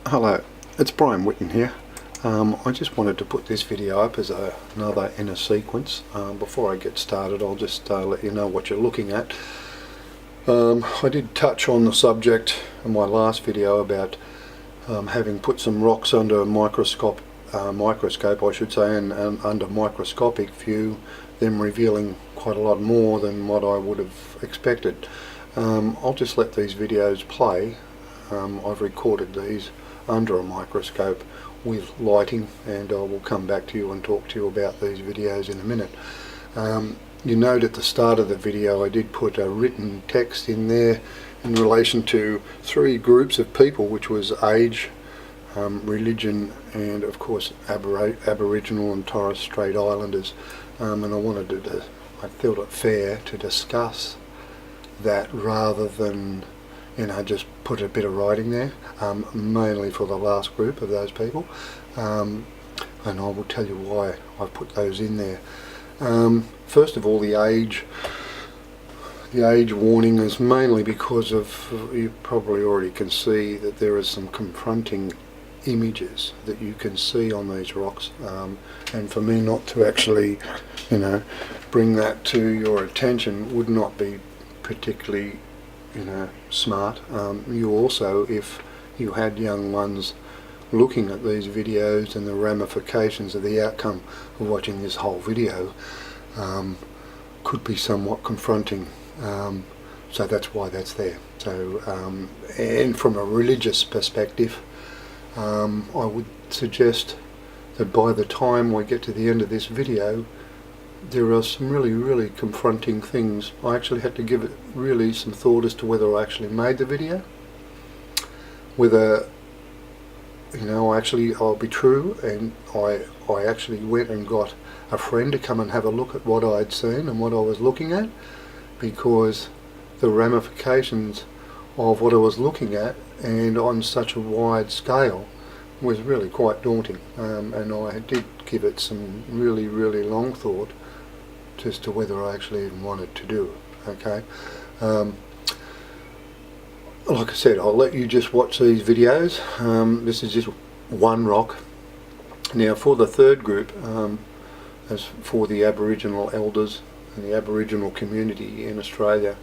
Hello, it's Brian Whitten here. I just wanted to put this video up as another in a sequence. Before I get started, I'll just let you know what you're looking at. I did touch on the subject in my last video about having put some rocks under a microscope, I should say, and under microscopic view, them revealing quite a lot more than what I would have expected. I'll just let these videos play. I've recorded these under a microscope with lighting, and I will come back to you and talk to you about these videos in a minute. You note at the start of the video I did put a written text in there in relation to three groups of people, which was age, religion, and of course Aboriginal and Torres Strait Islanders, and I felt it fair to discuss that rather than just put a bit of writing there, mainly for the last group of those people, and I will tell you why I've put those in there. First of all, the age warning is mainly because of, you probably already can see that there are some confronting images that you can see on these rocks, and for me not to actually bring that to your attention would not be particularly smart. You also, if you had young ones looking at these videos and the ramifications of the outcome of watching this whole video, could be somewhat confronting, so that's why that's there. So and from a religious perspective, I would suggest that by the time we get to the end of this video, there are some really confronting things. I actually had to give it really some thought as to whether I actually made the video, whether I'll be true, and I actually went and got a friend to come and have a look at what I'd seen and what I was looking at, because the ramifications of what I was looking at and on such a wide scale was really quite daunting, and I did give it some really long thought as to whether I actually even wanted to do it. Okay, like I said, I'll let you just watch these videos. This is just one rock. Now for the third group, as for the Aboriginal elders and the Aboriginal community in Australia,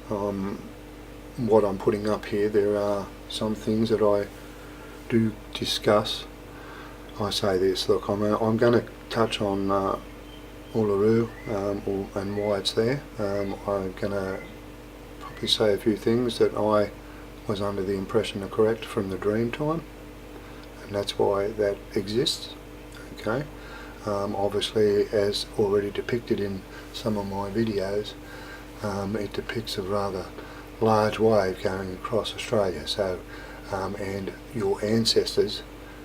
what I'm putting up here, there are some things that I do discuss. I say this, look, I'm going to touch on Uluru and why it's there. I'm going to probably say a few things that I was under the impression are correct from the dream time, and that's why that exists. Okay, obviously, as already depicted in some of my videos, it depicts a rather large wave going across Australia. So and your ancestors,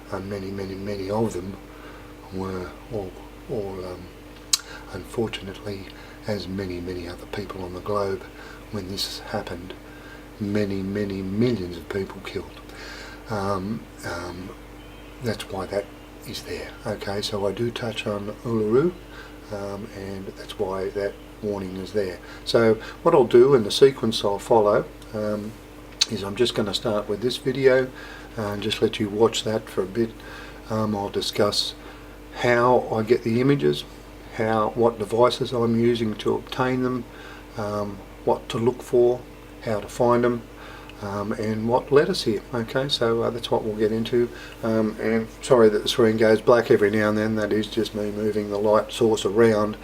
and many of them, were all unfortunately, as many other people on the globe, when this happened, many millions of people killed. That's why that is there. Okay, so I do touch on Uluru, and that's why that warning is there. So what I'll do in the sequence I'll follow is I'm just going to start with this video and just let you watch that for a bit. I'll discuss how I get the images, what devices I'm using to obtain them, what to look for, how to find them, and what led us here. Okay, so that's what we'll get into. And sorry that the screen goes black every now and then. That is just me moving the light source around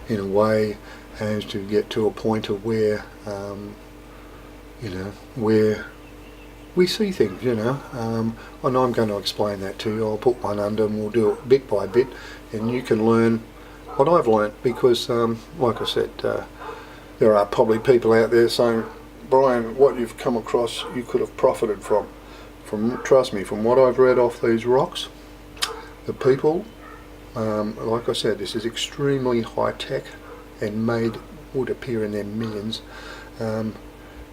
in a way as to get to a point of where where we see things, and I'm going to explain that to you. I'll put one under and we'll do it bit by bit, and you can learn what I've learnt, because like I said, there are probably people out there saying, Brian, what you've come across you could have profited from. Trust me, from what I've read off these rocks, the people, like I said, this is extremely high tech and would appear in their millions.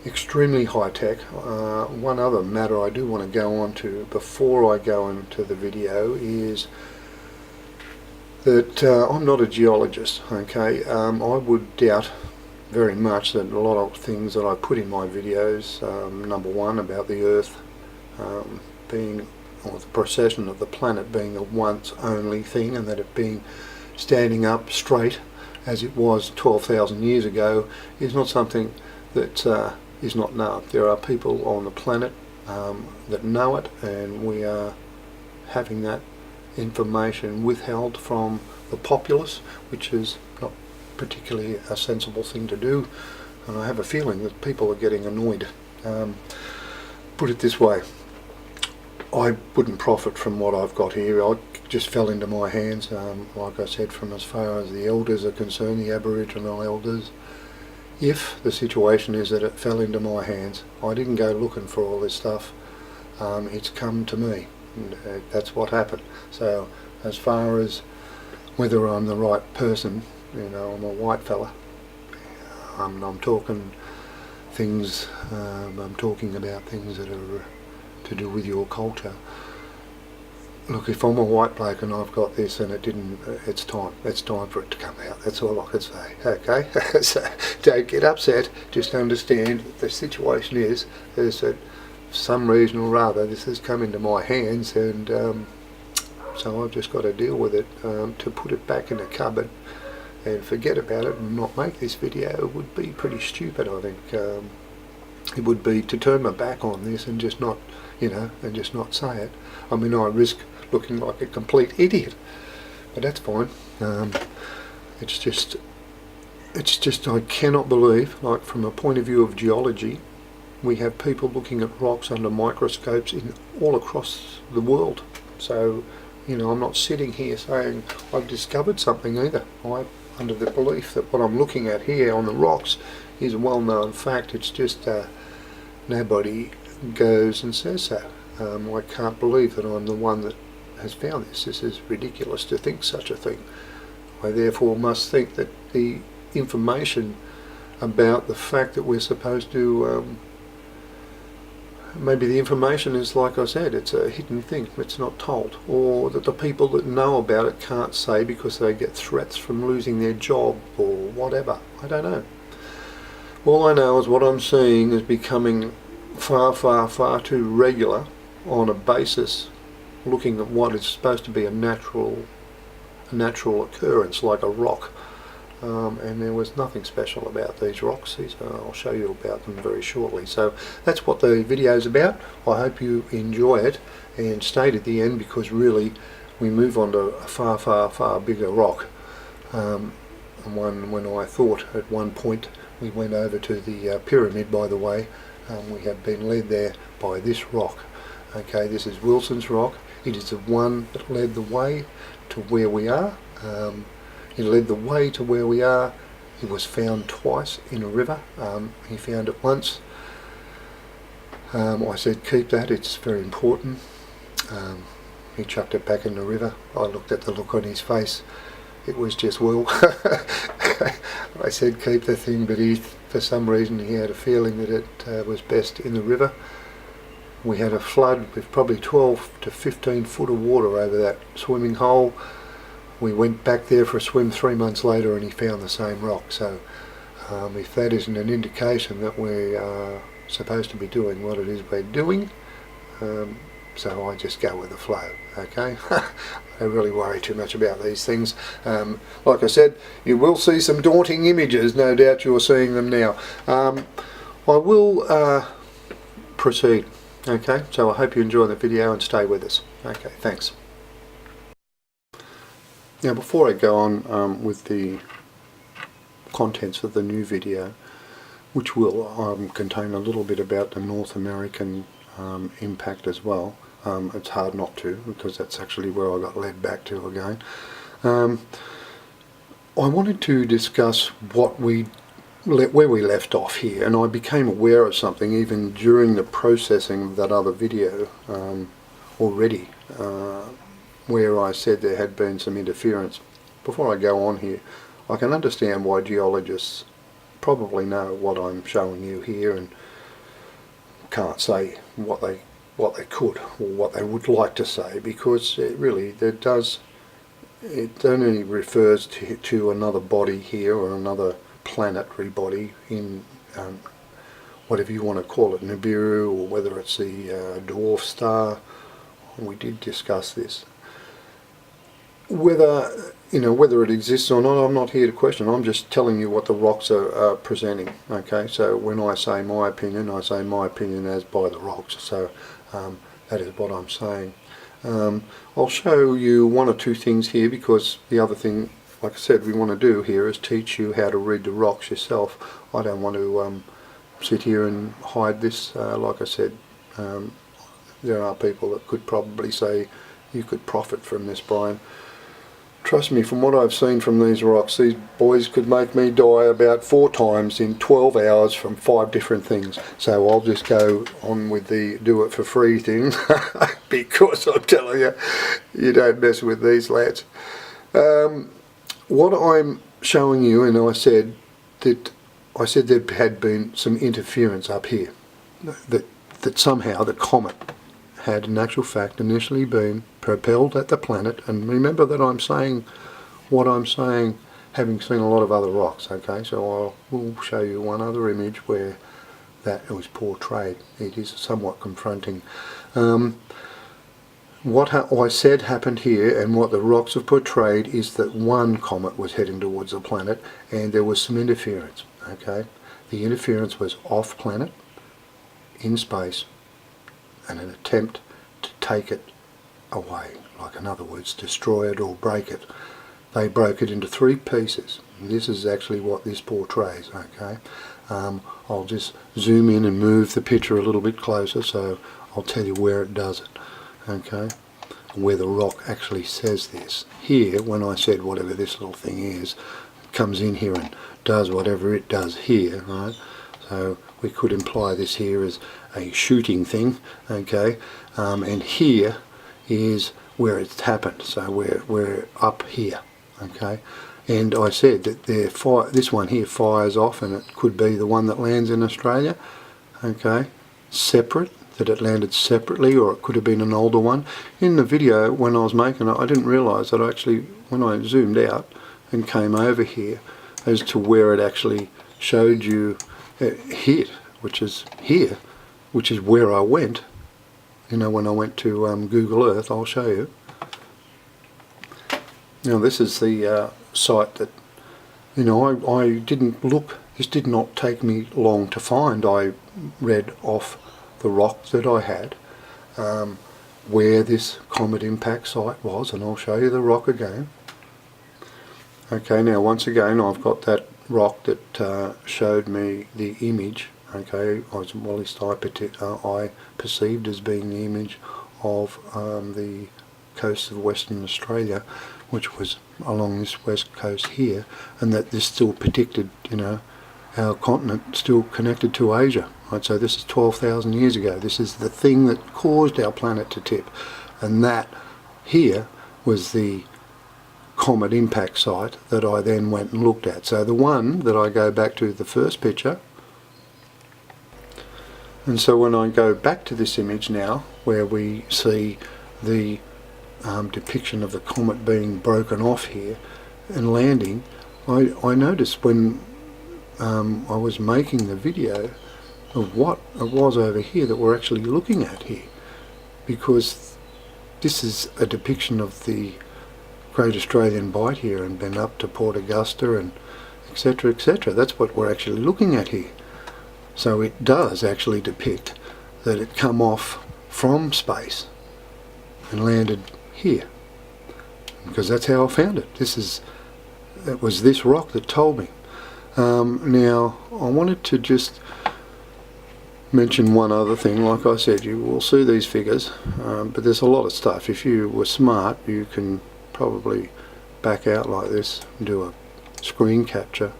Extremely high tech. One other matter I do want to go on to before I go into the video is that I'm not a geologist. Okay, I would doubt very much that a lot of things that I put in my videos, number one, about the earth being, or the precession of the planet being a once only thing, and that it being standing up straight as it was 12,000 years ago is not something that is not known. There are people on the planet that know it, and we are having that information withheld from the populace, which is not particularly a sensible thing to do, and I have a feeling that people are getting annoyed. Put it this way, I wouldn't profit from what I've got here. I just fell into my hands, like I said, from as far as the elders are concerned, the Aboriginal elders. If the situation is that it fell into my hands, I didn't go looking for all this stuff, it's come to me, and that's what happened. So as far as whether I'm the right person, you know, I'm a white fella, I'm talking things, I'm talking about things that are to do with your culture. Look, if I'm a white bloke and I've got this and it didn't, it's time for it to come out. That's all I can say, okay? So don't get upset, just understand that the situation is that for some reason or other this has come into my hands, and so I've just got to deal with it. To put it back in the cupboard and forget about it and not make this video would be pretty stupid, I think. It would be to turn my back on this and just not, you know, and just not say it. I mean, I risk looking like a complete idiot, but that's fine. It's just I cannot believe, like, from a point of view of geology, we have people looking at rocks under microscopes all across the world. So, you know, I'm not sitting here saying I've discovered something either. I'm under the belief that what I'm looking at here on the rocks is a well-known fact. It's just nobody goes and says so. I can't believe that I'm the one that has found this. This is ridiculous to think such a thing. I therefore must think that the information about the fact that we're supposed to, maybe the information is, like I said, it's a hidden thing, it's not told, or that the people that know about it can't say because they get threats from losing their job or whatever. I don't know. All I know is what I'm seeing is becoming far, far, far too regular on a basis looking at what is supposed to be a natural occurrence, like a rock. And there was nothing special about these rocks. I'll show you about them very shortly. So that's what the video is about. I hope you enjoy it and stay to the end, because really we move on to a far, far, far bigger rock. And when I thought at one point we went over to the pyramid, by the way, we have been led there by this rock. Okay, this is Wilson's Rock. It is the one that led the way to where we are. It led the way to where we are. It was found twice in a river. He found it once. I said, keep that, it's very important. He chucked it back in the river. I looked at the look on his face. It was just, well, I said keep the thing, but for some reason he had a feeling that it was best in the river. We had a flood with probably 12 to 15 foot of water over that swimming hole. We went back there for a swim 3 months later and he found the same rock. So if that isn't an indication that we are supposed to be doing what it is we're doing, so I just go with the flow, okay? I don't really worry too much about these things. Like I said, you will see some daunting images, no doubt you're seeing them now. I will proceed, okay? So I hope you enjoy the video and stay with us. Okay, thanks. Now before I go on with the contents of the new video, which will contain a little bit about the North American impact as well, it's hard not to, because that's actually where I got led back to again. I wanted to discuss where we left off here, and I became aware of something even during the processing of that other video already, where I said there had been some interference. Before I go on here, I can understand why geologists probably know what I'm showing you here and can't say what they could or what they would like to say, because it only refers to another body here, or another planetary body in whatever you want to call it, Nibiru, or whether it's the dwarf star we did discuss this. Whether whether it exists or not, I'm not here to question. I'm just telling you what the rocks are presenting. Okay, so when I say my opinion as by the rocks. So that is what I'm saying. I'll show you one or two things here, because the other thing, like I said, we want to do here is teach you how to read the rocks yourself. I don't want to sit here and hide this. Like I said, there are people that could probably say you could profit from this, Brian. Trust me, from what I've seen from these rocks, these boys could make me die about 4 times in 12 hours from 5 different things. So I'll just go on with the do it for free thing, because I'm telling you, you don't mess with these lads. What I'm showing you, and I said there had been some interference up here, that somehow the comet had in actual fact initially been propelled at the planet. And remember that I'm saying what I'm saying having seen a lot of other rocks. Okay, so I will show you one other image where that was portrayed. It is somewhat confronting. What I said happened here, and what the rocks have portrayed, is that one comet was heading towards the planet and there was some interference. Okay, the interference was off planet, in space, and an attempt to take it away, like in other words, destroy it or break it. They broke it into 3 pieces. And this is actually what this portrays. Okay, I'll just zoom in and move the picture a little bit closer, so I'll tell you where it does it. Okay, where the rock actually says this. Here, when I said whatever this little thing is, comes in here and does whatever it does here, right? So we could imply this here as a shooting thing. Okay, and here is where it's happened. So we're up here. Okay, and I said that this one here fires off, and it could be the one that lands in Australia. Okay, separate. That it landed separately, or it could have been an older one. In the video when I was making it, I didn't realise that actually, when I zoomed out and came over here as to where it actually showed you it hit, which is here, which is where I went. When I went to Google Earth, I'll show you. Now this is the site that, I didn't look, this did not take me long to find. I read off the rock that I had, where this comet impact site was, and I'll show you the rock again. Okay, now once again I've got that rock that showed me the image. Okay, at least I perceived as being the image of the coast of Western Australia, which was along this west coast here, and that this still predicted, our continent still connected to Asia. Right, so this is 12,000 years ago. This is the thing that caused our planet to tip, and that here was the comet impact site that I then went and looked at. So the one that I go back to, the first picture, and so when I go back to this image now, where we see the depiction of the comet being broken off here and landing, I noticed when I was making the video of what it was over here that we're actually looking at here, because this is a depiction of the Great Australian Bight here, and been up to Port Augusta and etc, etc. That's what we're actually looking at here. So it does actually depict that it come off from space and landed here, because that's how I found it. It was this rock that told me. Now I wanted to just mention one other thing. Like I said, you will see these figures, but there's a lot of stuff. If you were smart, you can probably back out like this and do a screen capture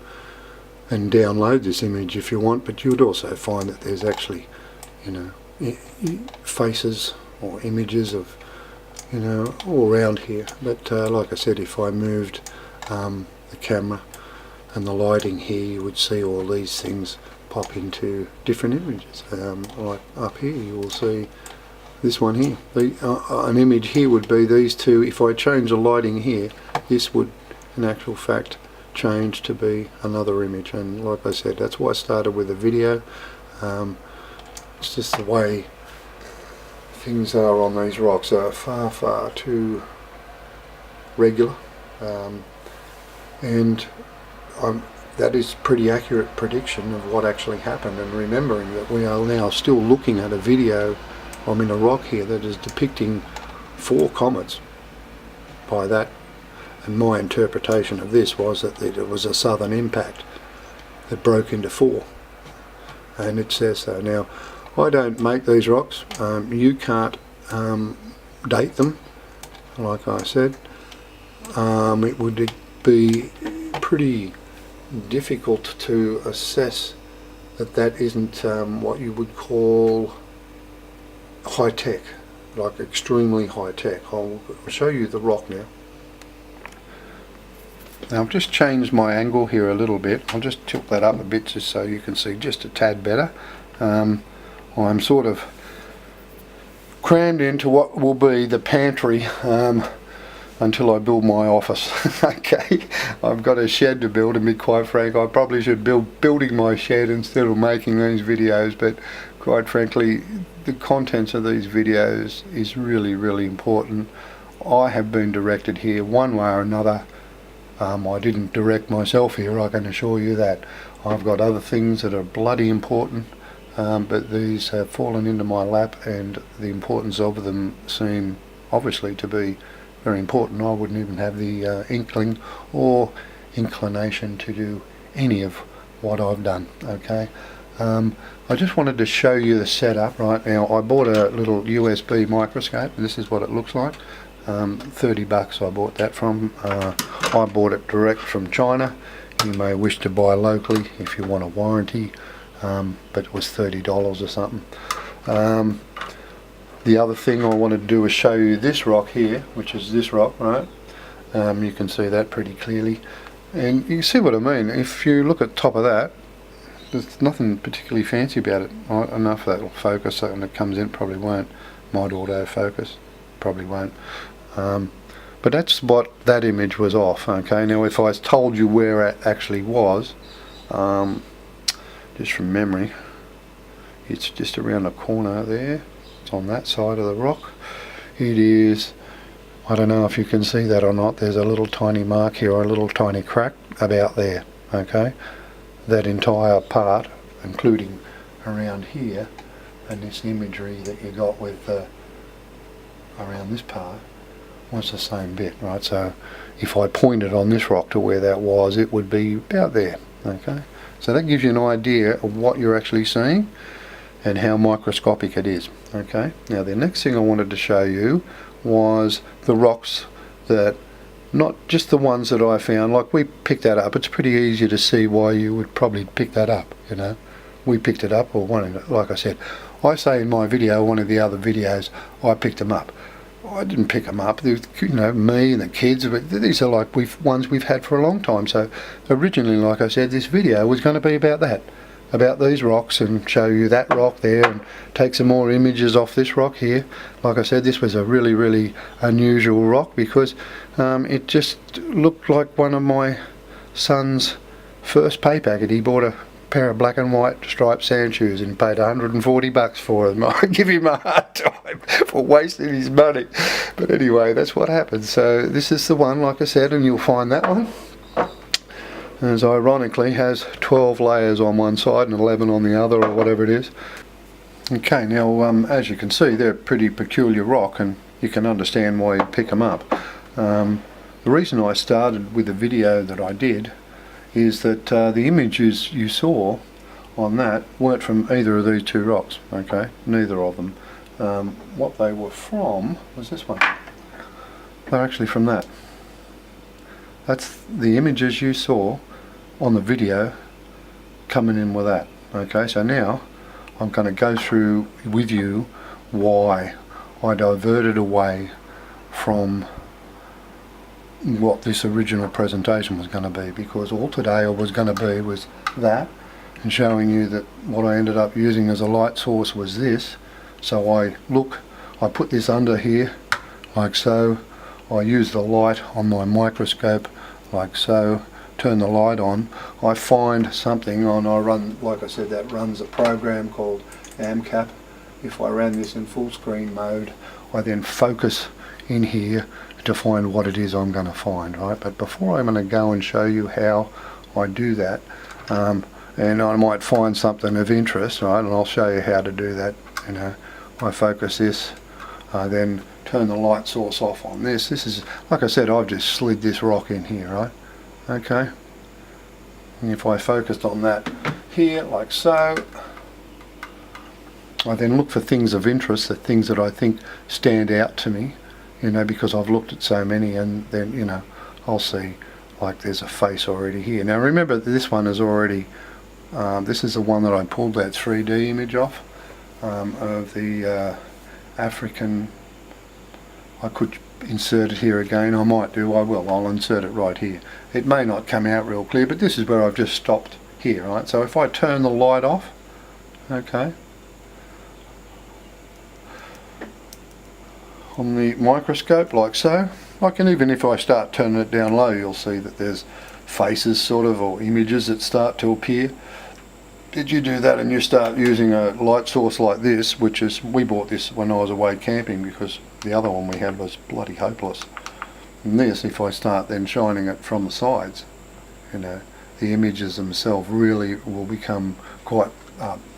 and download this image if you want, but you would also find that there's actually, faces or images of, all around here. But like I said, if I moved the camera and the lighting here, you would see all these things pop into different images. Like up here you will see this one here. An image here would be these two. If I change the lighting here, this would in actual fact change to be another image. And like I said, that's why I started with a video. It's just the way things are on these rocks are far too regular, and that is pretty accurate prediction of what actually happened. And remembering that we are now still looking at a video, I'm in a rock here that is depicting 4 comets by that, and my interpretation of this was that it was a southern impact that broke into 4, and it says so. Now, I don't make these rocks, you can't date them, like I said. It would be pretty difficult to assess that isn't what you would call high tech, like extremely high tech. I'll show you the rock now. Now I've just changed my angle here a little bit. I'll just tilt that up a bit just so you can see just a tad better. I'm sort of crammed into what will be the pantry until I build my office. Okay, I've got a shed to build, and be quite frank, I probably should building my shed instead of making these videos, but quite frankly the contents of these videos is really important. I have been directed here one way or another. I didn't direct myself here, I can assure you that. I've got other things that are bloody important, but these have fallen into my lap, and the importance of them seem obviously to be very important. I wouldn't even have the inkling or inclination to do any of what I've done. Okay, I just wanted to show you the setup. Right now I bought a little USB microscope, and this is what it looks like. 30 bucks I bought that from. I bought it direct from China. You may wish to buy locally if you want a warranty, but it was $30 or something. The other thing I wanted to do is show you this rock here, which is this rock, right? You can see that pretty clearly, and you see what I mean. If you look at the top of that, there's nothing particularly fancy about it. I don't know if that will focus, and it comes in, probably won't. Might auto focus, probably won't. But that's what that image was off. Okay, now if I told you where it actually was, just from memory, it's just around the corner there. It's on that side of the rock. It is, I don't know if you can see that or not, there's a little tiny mark here, or a little tiny crack about there. Okay, that entire part, including around here, and this imagery that you got with around this part, was the same bit, right? So if I pointed on this rock to where that was, it would be about there. Okay, so that gives you an idea of what you're actually seeing and how microscopic it is. Okay, now the next thing I wanted to show you was the rocks that, not just the ones that I found, like we picked that up. It's pretty easy to see why you would probably pick that up, you know. We picked it up, or one, like I said, I say in my video, one of the other videos, I picked them up. I didn't pick them up, you know, me and the kids, but these are like ones we've had for a long time. So originally, like I said, this video was going to be about that, about these rocks, and show you that rock there, and take some more images off this rock here. Like I said, this was a really unusual rock, because it just looked like one of my son's first pay packet. He bought a pair of black and white striped sand shoes and paid 140 bucks for them. I give him a hard time for wasting his money, but anyway, that's what happened. So this is the one, like I said, and you'll find that one, as ironically has 12 layers on one side and 11 on the other, or whatever it is. Okay, now as you can see, they're a pretty peculiar rock, and you can understand why you pick them up. The reason I started with the video that I did is that the images you saw on that weren't from either of these two rocks. Okay, neither of them. What they were from was this one. They're actually from that. That's the images you saw on the video coming in with that. Okay, so now I'm going to go through with you why I diverted away from what this original presentation was going to be, because all today was going to be was that, and showing you that what I ended up using as a light source was this. So I put this under here like so, I use the light on my microscope like so, turn the light on, I find something on, I run, like I said, that runs a program called AMCAP, if I ran this in full screen mode, I then focus in here to find what it is I'm going to find, right? But before I'm going to go and show you how I do that, and I might find something of interest, right, and I'll show you how to do that. You know, I focus this, I then turn the light source off on this. This is, like I said, I've just slid this rock in here, right? Okay, and if I focused on that here, like so, I then look for things of interest, the things that I think stand out to me, you know, because I've looked at so many, and then, you know, I'll see, like, there's a face already here. Now remember, this one is already, this is the one that I pulled that 3D image off, of the African. I could insert it here again, I might do, I will, I'll insert it right here. It may not come out real clear, but this is where I've just stopped here, right? So if I turn the light off, okay, on the microscope like so, I can, even if I start turning it down low, you'll see that there's faces sort of, or images that start to appear. Did you do that and you start using a light source like this, which is, we bought this when I was away camping because the other one we had was bloody hopeless. And this, if I start then shining it from the sides, you know, the images themselves really will become quite,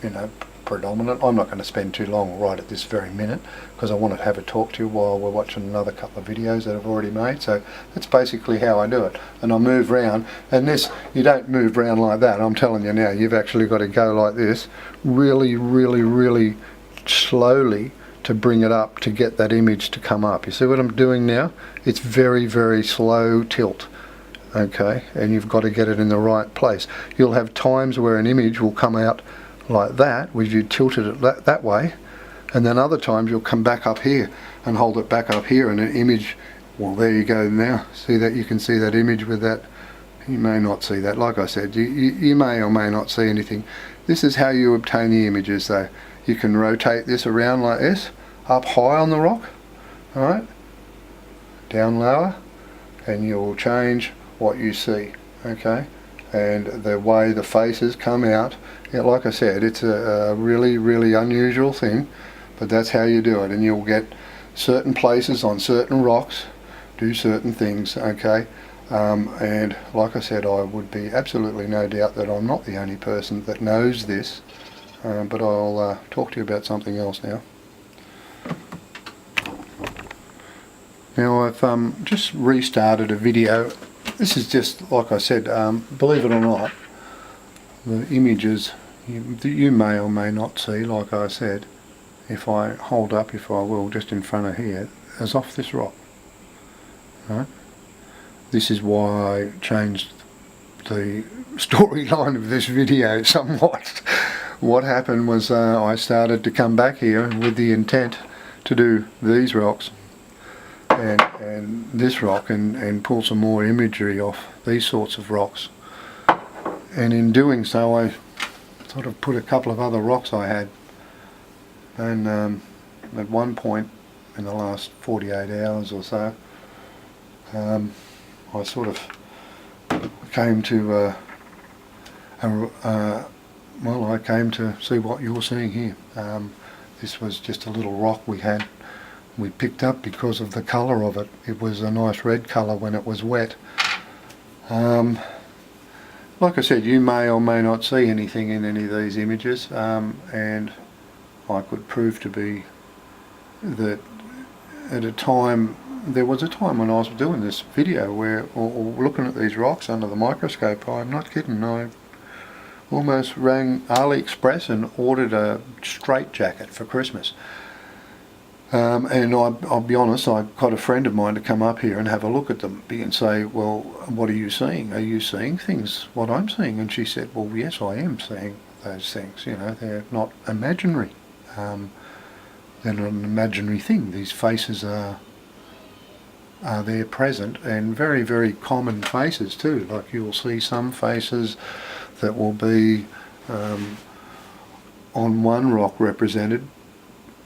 you know, predominant. I'm not going to spend too long right at this very minute because I want to have a talk to you while we're watching another couple of videos that I've already made. So that's basically how I do it. And I move round, and this, you don't move round like that, I'm telling you now, you've actually got to go like this, really, really, really slowly to bring it up to get that image to come up. You see what I'm doing now? It's very, very slow tilt. Okay, and you've got to get it in the right place. You'll have times where an image will come out like that, where you tilted it that way, and then other times you'll come back up here and hold it back up here, and an image, well, there you go now. See that? You can see that image with that. You may not see that. Like I said, you may or may not see anything. This is how you obtain the images though. You can rotate this around like this, up high on the rock, alright, down lower, and you'll change what you see, okay? And the way the faces come out, yeah, like I said, it's a really, really unusual thing, but that's how you do it. And you'll get certain places on certain rocks do certain things, okay? And like I said, I would be absolutely no doubt that I'm not the only person that knows this, but I'll talk to you about something else now. Now I've just restarted a video. This is just, like I said, believe it or not, the images you may or may not see, like I said, if I hold up, if I will, just in front of here, is off this rock. Right? This is why I changed the storyline of this video somewhat. What happened was I started to come back here with the intent to do these rocks and this rock and pull some more imagery off these sorts of rocks, and in doing so I sort of put a couple of other rocks I had, and at one point in the last 48 hours or so I sort of came to well, I came to see what you're seeing here. This was just a little rock we picked up because of the colour of it. It was a nice red colour when it was wet. Like I said, you may or may not see anything in any of these images, and I could prove to be that at a time, there was a time when I was doing this video where, or looking at these rocks under the microscope, I'm not kidding, I almost rang AliExpress and ordered a straitjacket for Christmas. And I'll be honest, I got a friend of mine to come up here and have a look at them and say, well, what are you seeing? Are you seeing things, what I'm seeing? And she said, well, yes, I am seeing those things. You know, they're not imaginary. They're not an imaginary thing. These faces are there present, and very, very common faces too. Like you'll see some faces that will be on one rock represented.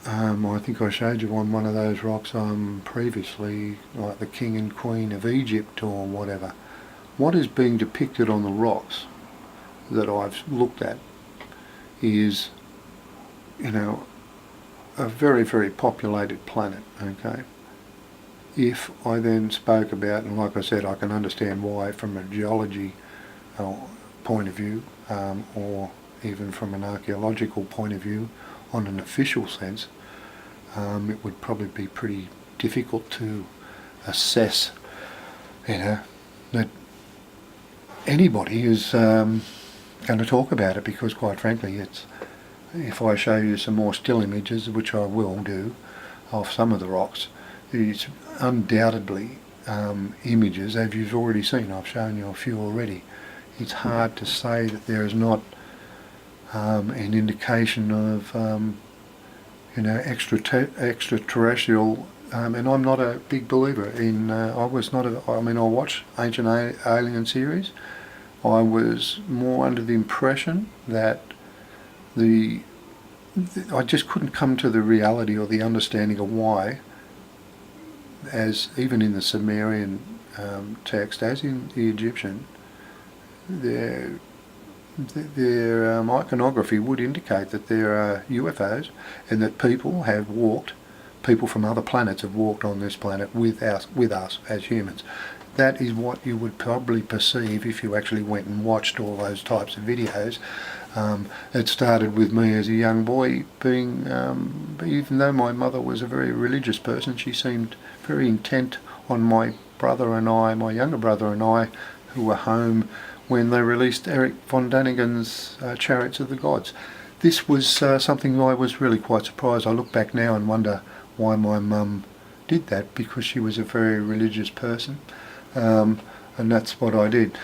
I think I showed you on one of those rocks previously, like the King and Queen of Egypt or whatever. What is being depicted on the rocks that I've looked at is, you know, a very, very populated planet, okay? If I then spoke about, and like I said, I can understand why from a geology point of view, or even from an archaeological point of view, on an official sense, it would probably be pretty difficult to assess, that anybody is going to talk about it, because quite frankly, if I show you some more still images, which I will do, of some of the rocks, it's undoubtedly images, as you've already seen. I've shown you a few already. It's hard to say that there is not an indication of extraterrestrial, and I'm not a big believer in, I watch Ancient Alien series. I was more under the impression that I just couldn't come to the reality or the understanding of why, as even in the Sumerian text, as in the Egyptian, their iconography would indicate that there are UFOs, and that people from other planets have walked on this planet with us as humans. That is what you would probably perceive if you actually went and watched all those types of videos. It started with me as a young boy being, even though my mother was a very religious person, she seemed very intent on my younger brother and I, who were home when they released Eric von Daniken's Chariots of the Gods. This was something I was really quite surprised. I look back now and wonder why my mum did that, because she was a very religious person, and that's what I did.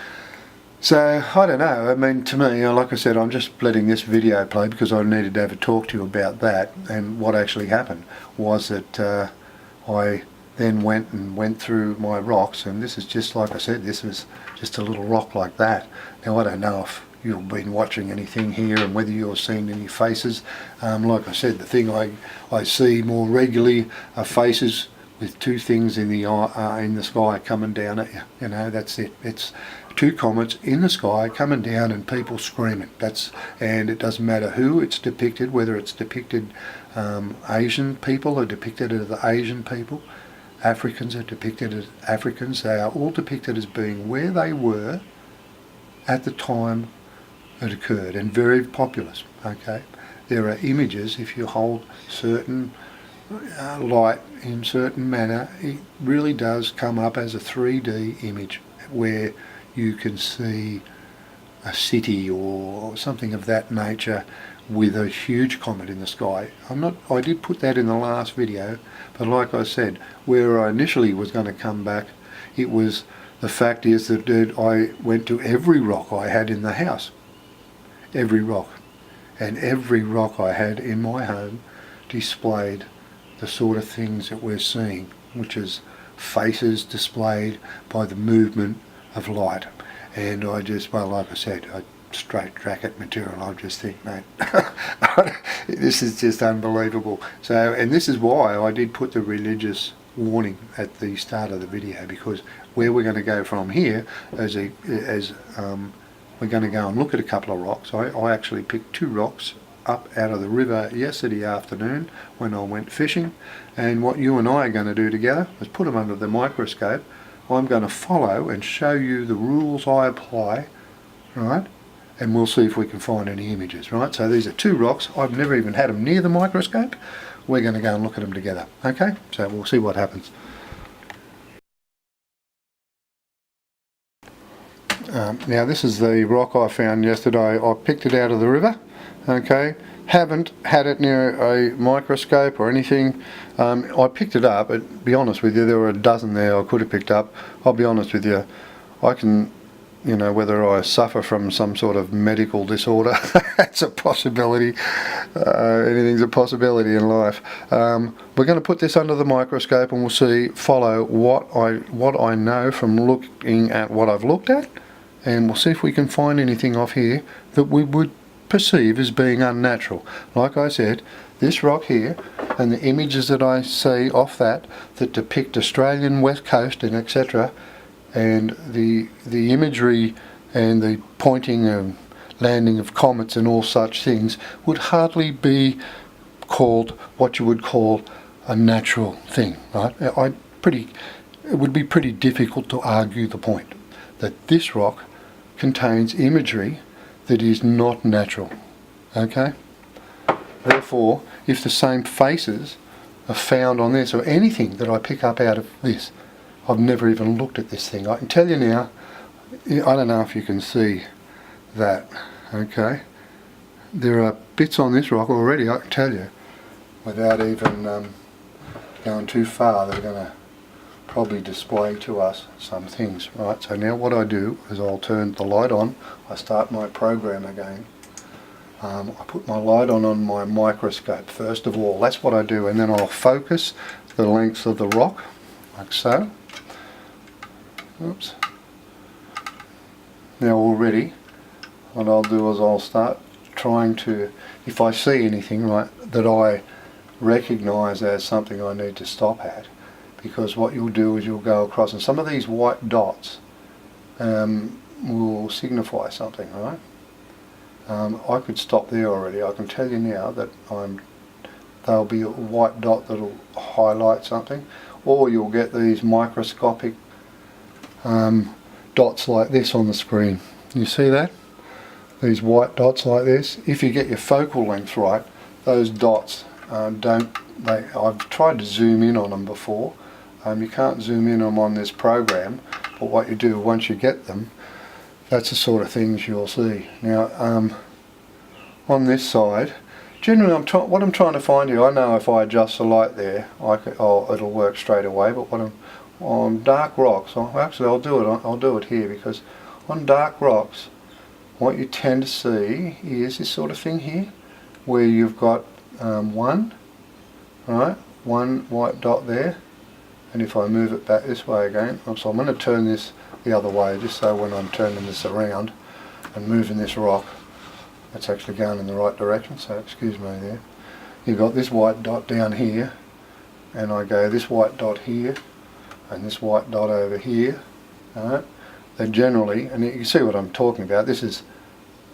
So, I don't know, I mean, to me, like I said, I'm just letting this video play because I needed to have a talk to you about that. And what actually happened was that I then went through my rocks, and this is just, like I said, this was just a little rock like that. Now, I don't know if you've been watching anything here and whether you've seen any faces. Like I said, the thing I see more regularly are faces with two things in the sky coming down at you. That's it. It's two comets in the sky coming down and people screaming. And it doesn't matter who it's depicted, whether it's depicted Asian people are depicted as the Asian people, Africans are depicted as Africans. They are all depicted as being where they were at the time it occurred, and very populous. Okay, there are images. If you hold certain light in certain manner, it really does come up as a 3D image where you can see a city or something of that nature with a huge comet in the sky. I did put that in the last video, but like I said, where I initially was going to come back, the fact is that I went to every rock I had in the house. Every rock. And every rock I had in my home displayed the sort of things that we're seeing, which is faces displayed by the movement of light. And I just, well, like I said, straight jacket material. I just think, mate, this is just unbelievable. So, and this is why I did put the religious warning at the start of the video, because where we're going to go from here, we're going to go and look at a couple of rocks. I actually picked two rocks up out of the river yesterday afternoon when I went fishing, and what you and I are going to do together is put them under the microscope. I'm going to follow and show you the rules I apply, right? And we'll see if we can find any images, right? So these are two rocks. I've never even had them near the microscope. We're going to go and look at them together, okay? So we'll see what happens. Now this is the rock I found yesterday. I picked it out of the river, okay? Haven't had it near a microscope or anything. I picked it up, but to be honest with you, there were a dozen there I could have picked up. I'll be honest with you, I can, whether I suffer from some sort of medical disorder, that's a possibility. Anything's a possibility in life. We're going to put this under the microscope and we'll follow what I know from looking at what I've looked at, and we'll see if we can find anything off here that we would perceive as being unnatural. Like I said, this rock here and the images that I see off that depict Australian west coast and etc., and the imagery and the pointing and landing of comets and all such things would hardly be called what you would call a natural thing, right? It would be pretty difficult to argue the point that this rock contains imagery that is not natural, okay? Therefore, if the same faces are found on this, or anything that I pick up out of this, I've never even looked at this thing. I can tell you now, I don't know if you can see that, okay? There are bits on this rock already, I can tell you, without even going too far, they're going to probably display to us some things, right? So now what I do is I'll turn the light on, I start my program again. I put my light on my microscope first of all, that's what I do, and then I'll focus the length of the rock, like so. Oops. Now already, what I'll do is I'll start trying to, if I see anything, right, that I recognise as something I need to stop at, because what you'll do is you'll go across, and some of these white dots will signify something, right? I could stop there already. I can tell you now that there'll be a white dot that'll highlight something, or you'll get these microscopic dots like this on the screen. You see that? These white dots like this. If you get your focal length right, those dots I've tried to zoom in on them before. You can't zoom in on them on this program, but what you do once you get them, that's the sort of things you'll see. Now on this side, generally what I'm trying to find here, I know if I adjust the light there, it'll work straight away, but what on dark rocks, I'll do it here, because on dark rocks what you tend to see is this sort of thing here, where you've got one white dot there, and if I move it back this way again, so I'm going to turn this the other way, just so when I'm turning this around and moving this rock, it's actually going in the right direction, so excuse me there. You've got this white dot down here, and I go this white dot here, and this white dot over here, alright? They generally, and you can see what I'm talking about, this is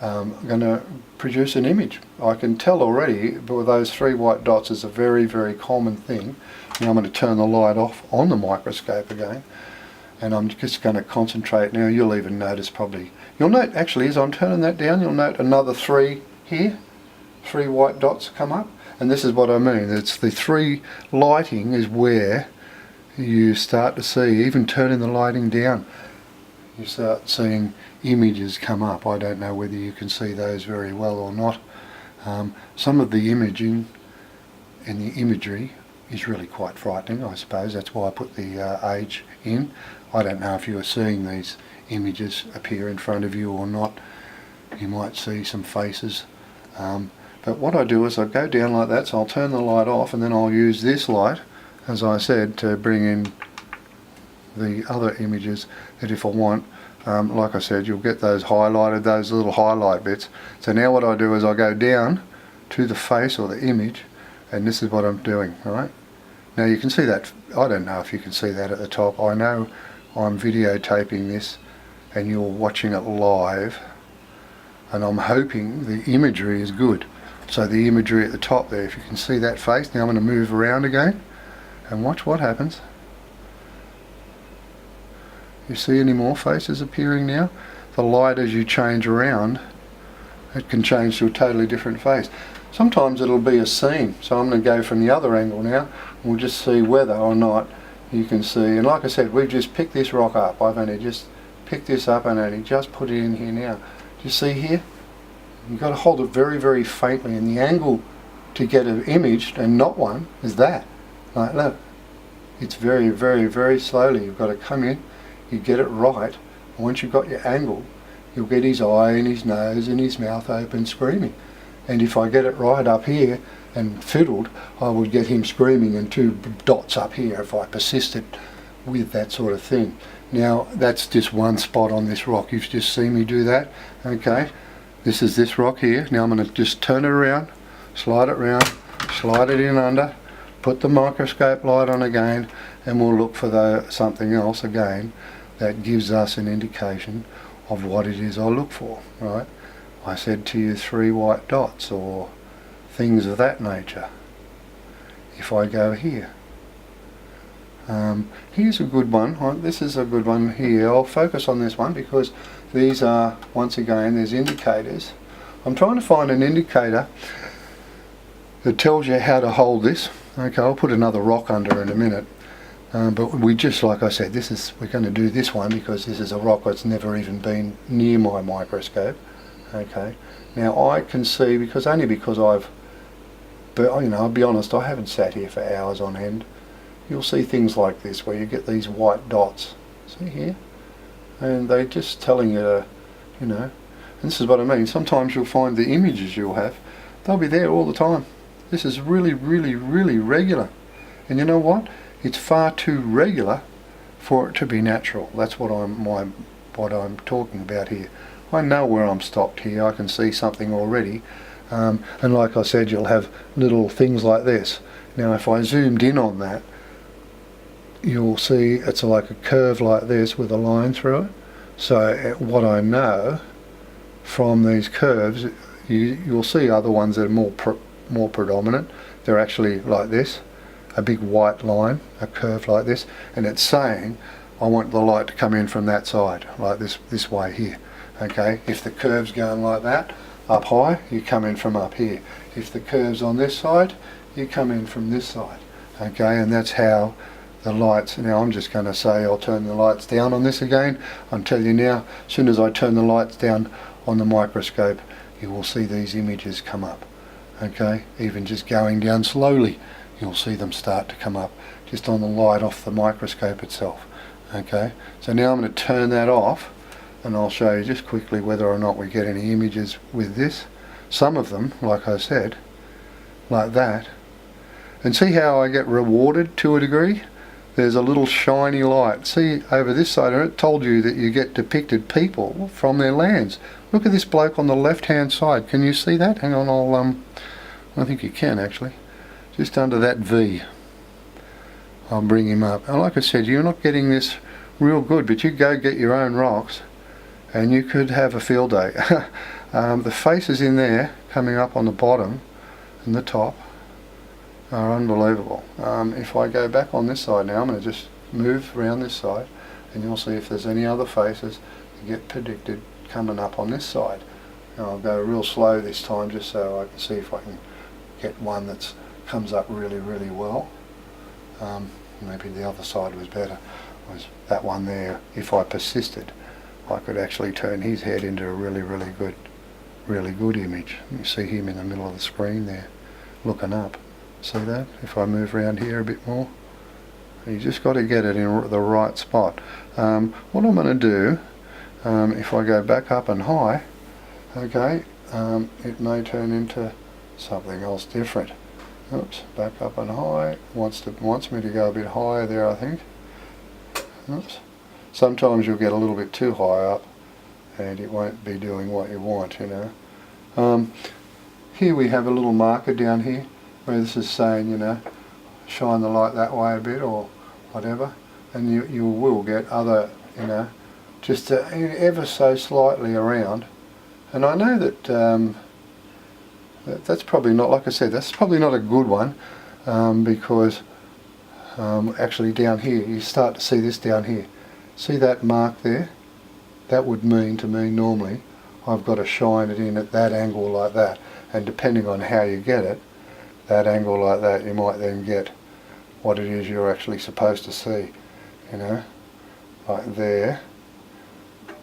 going to produce an image. I can tell already, but with those three white dots is a very, very common thing. Now I'm going to turn the light off on the microscope again, and I'm just going to concentrate. Now you'll even notice probably, you'll note actually as I'm turning that down, you'll note another three here, three white dots come up, and this is what I mean. It's the three lighting is where you start to see, even turning the lighting down, you start seeing images come up. I don't know whether you can see those very well or not. Some of the imaging and the imagery is really quite frightening, I suppose. That's why I put the age in. I don't know if you are seeing these images appear in front of you or not. You might see some faces. But what I do is I go down like that, so I'll turn the light off, and then I'll use this light, as I said, to bring in the other images that if I want, like I said, you'll get those highlighted, those little highlight bits. So now what I do is I go down to the face or the image, and this is what I'm doing, alright? Now you can see that, I don't know if you can see that at the top. I know I'm videotaping this and you're watching it live, and I'm hoping the imagery is good. So the imagery at the top there, if you can see that face, now I'm going to move around again and watch what happens. You see any more faces appearing now? The light, as you change around, it can change to a totally different face. Sometimes it'll be a scene, so I'm going to go from the other angle now, and we'll just see whether or not you can see. And like I said, we've just picked this rock up. I've only just picked this up and only just put it in here now. Do you see here? You've got to hold it very, very faintly, and the angle to get it imaged and not one is that. Like, look, it's very, very, very slowly. You've got to come in, you get it right, and once you've got your angle, you'll get his eye and his nose and his mouth open screaming. And if I get it right up here and fiddled, I would get him screaming and two dots up here if I persisted with that sort of thing. Now that's just one spot on this rock. You've just seen me do that. Okay, this is this rock here. Now I'm going to just turn it around, slide it in under, put the microscope light on again, and we'll look for something else again that gives us an indication of what it is I look for, right? I said to you 3 white dots or things of that nature. if I go here. Here's a good one. This is a good one here. I'll focus on this one because these are, once again, there's indicators. I'm trying to find an indicator that tells you how to hold this. Okay, I'll put another rock under in a minute. But we just, like I said, we're going to do this one because this is a rock that's never even been near my microscope. Okay, now I can see, because I'll be honest, I haven't sat here for hours on end. You'll see things like this where you get these white dots. See here? And they're just telling you, and this is what I mean. Sometimes you'll find the images you'll have, they'll be there all the time. This is really, really, really regular. And you know what? It's far too regular for it to be natural. That's what I'm talking about here. I know where I'm stopped here. I can see something already. And like I said, you'll have little things like this. Now if I zoomed in on that, you'll see it's like a curve like this with a line through it. So what I know from these curves, you'll see other ones that are more predominant. They're actually like this, a big white line, a curve like this, and it's saying I want the light to come in from that side, like this way here. Okay, if the curve's going like that, up high, you come in from up here. If the curve's on this side, you come in from this side. Okay, and that's how the lights. Now I'm just going to say I'll turn the lights down on this again. I'll tell you now, as soon as I turn the lights down on the microscope, you will see these images come up. Okay, even just going down slowly, you'll see them start to come up just on the light off the microscope itself. Okay, so now I'm going to turn that off, and I'll show you just quickly whether or not we get any images with this. Some of them, like I said, like that. And see how I get rewarded to a degree? There's a little shiny light. See over this side, it told you that you get depicted people from their lands. Look at this bloke on the left hand side. Can you see that? Hang on, I think you can actually. Just under that V. I'll bring him up. And like I said, you're not getting this real good, but you go get your own rocks and you could have a field day. The faces in there coming up on the bottom and the top are unbelievable. If I go back on this side now, I'm going to just move around this side and you'll see if there's any other faces that get predicted coming up on this side. And I'll go real slow this time just so I can see if I can get one that comes up really, really well. Maybe the other side was better. Was that one there? If I persisted, I could actually turn his head into a really, really good image. You see him in the middle of the screen there, looking up. See that? If I move around here a bit more, you just got to get it in the right spot. What I'm going to do, if I go back up and high, okay, it may turn into something else different. Oops, back up and high. Wants me to go a bit higher there, I think. Oops. Sometimes you'll get a little bit too high up and it won't be doing what you want, Here we have a little marker down here where this is saying, shine the light that way a bit or whatever, and you will get other, just ever so slightly around. And I know that that's probably not, like I said, that's probably not a good one, because actually down here, you start to see this down here. See that mark there? That would mean to me normally I've got to shine it in at that angle like that, and depending on how you get it, that angle like that, you might then get what it is you're actually supposed to see, like there. You've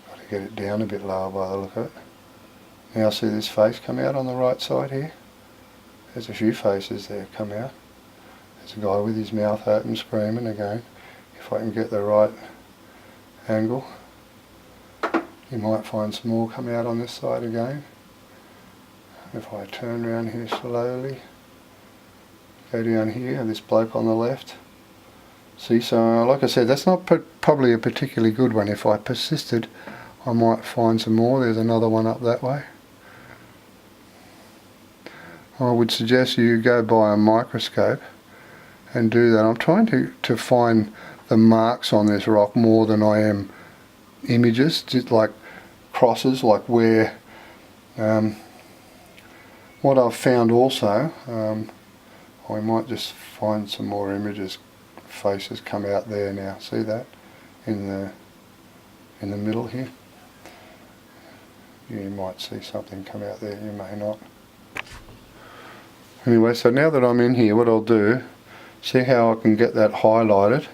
got to get it down a bit lower by the look of it. Now see this face come out on the right side here? There's a few faces there come out. There's a guy with his mouth open screaming again. If I can get the right angle, you might find some more come out on this side again. If I turn around here slowly, go down here, this bloke on the left. See, so like I said, that's not probably a particularly good one. If I persisted, I might find some more. There's another one up that way. I would suggest you go buy a microscope and do that. I'm trying to find the marks on this rock more than I am images, just like crosses, like where what I've found also, I might just find some more images, faces come out there now. See that in the middle here? You might see something come out there, you may not. Anyway, so now that I'm in here, what I'll do, see how I can get that highlighted.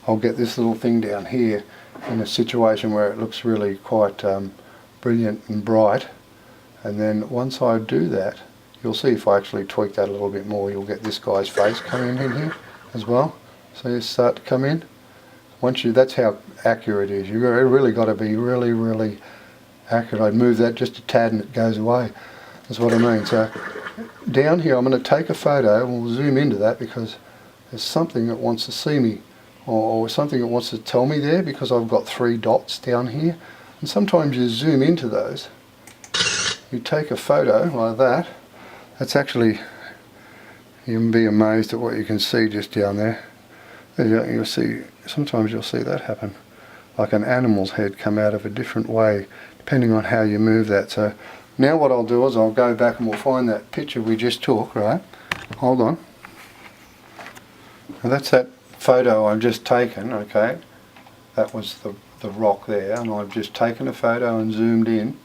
I'll get this little thing down here in a situation where it looks really quite brilliant and bright, and then once I do that, you'll see if I actually tweak that a little bit more, you'll get this guy's face coming in here as well. So you start to come in. Once you, that's how accurate it is. You've really got to be really accurate. I'd move that just a tad and it goes away. That's what I mean. So down here I'm going to take a photo and we'll zoom into that because there's something that wants to see me, or something that wants to tell me there, because I've got 3 dots down here. And sometimes you zoom into those. You take a photo like that. That's actually, you'll be amazed at what you can see just down there. You'll see, sometimes you'll see that happen. Like an animal's head come out of a different way, depending on how you move that. So now what I'll do is I'll go back and we'll find that picture we just took, right? Hold on. Now that's that photo I've just taken, okay? That was the rock there, and I've just taken a photo and zoomed in.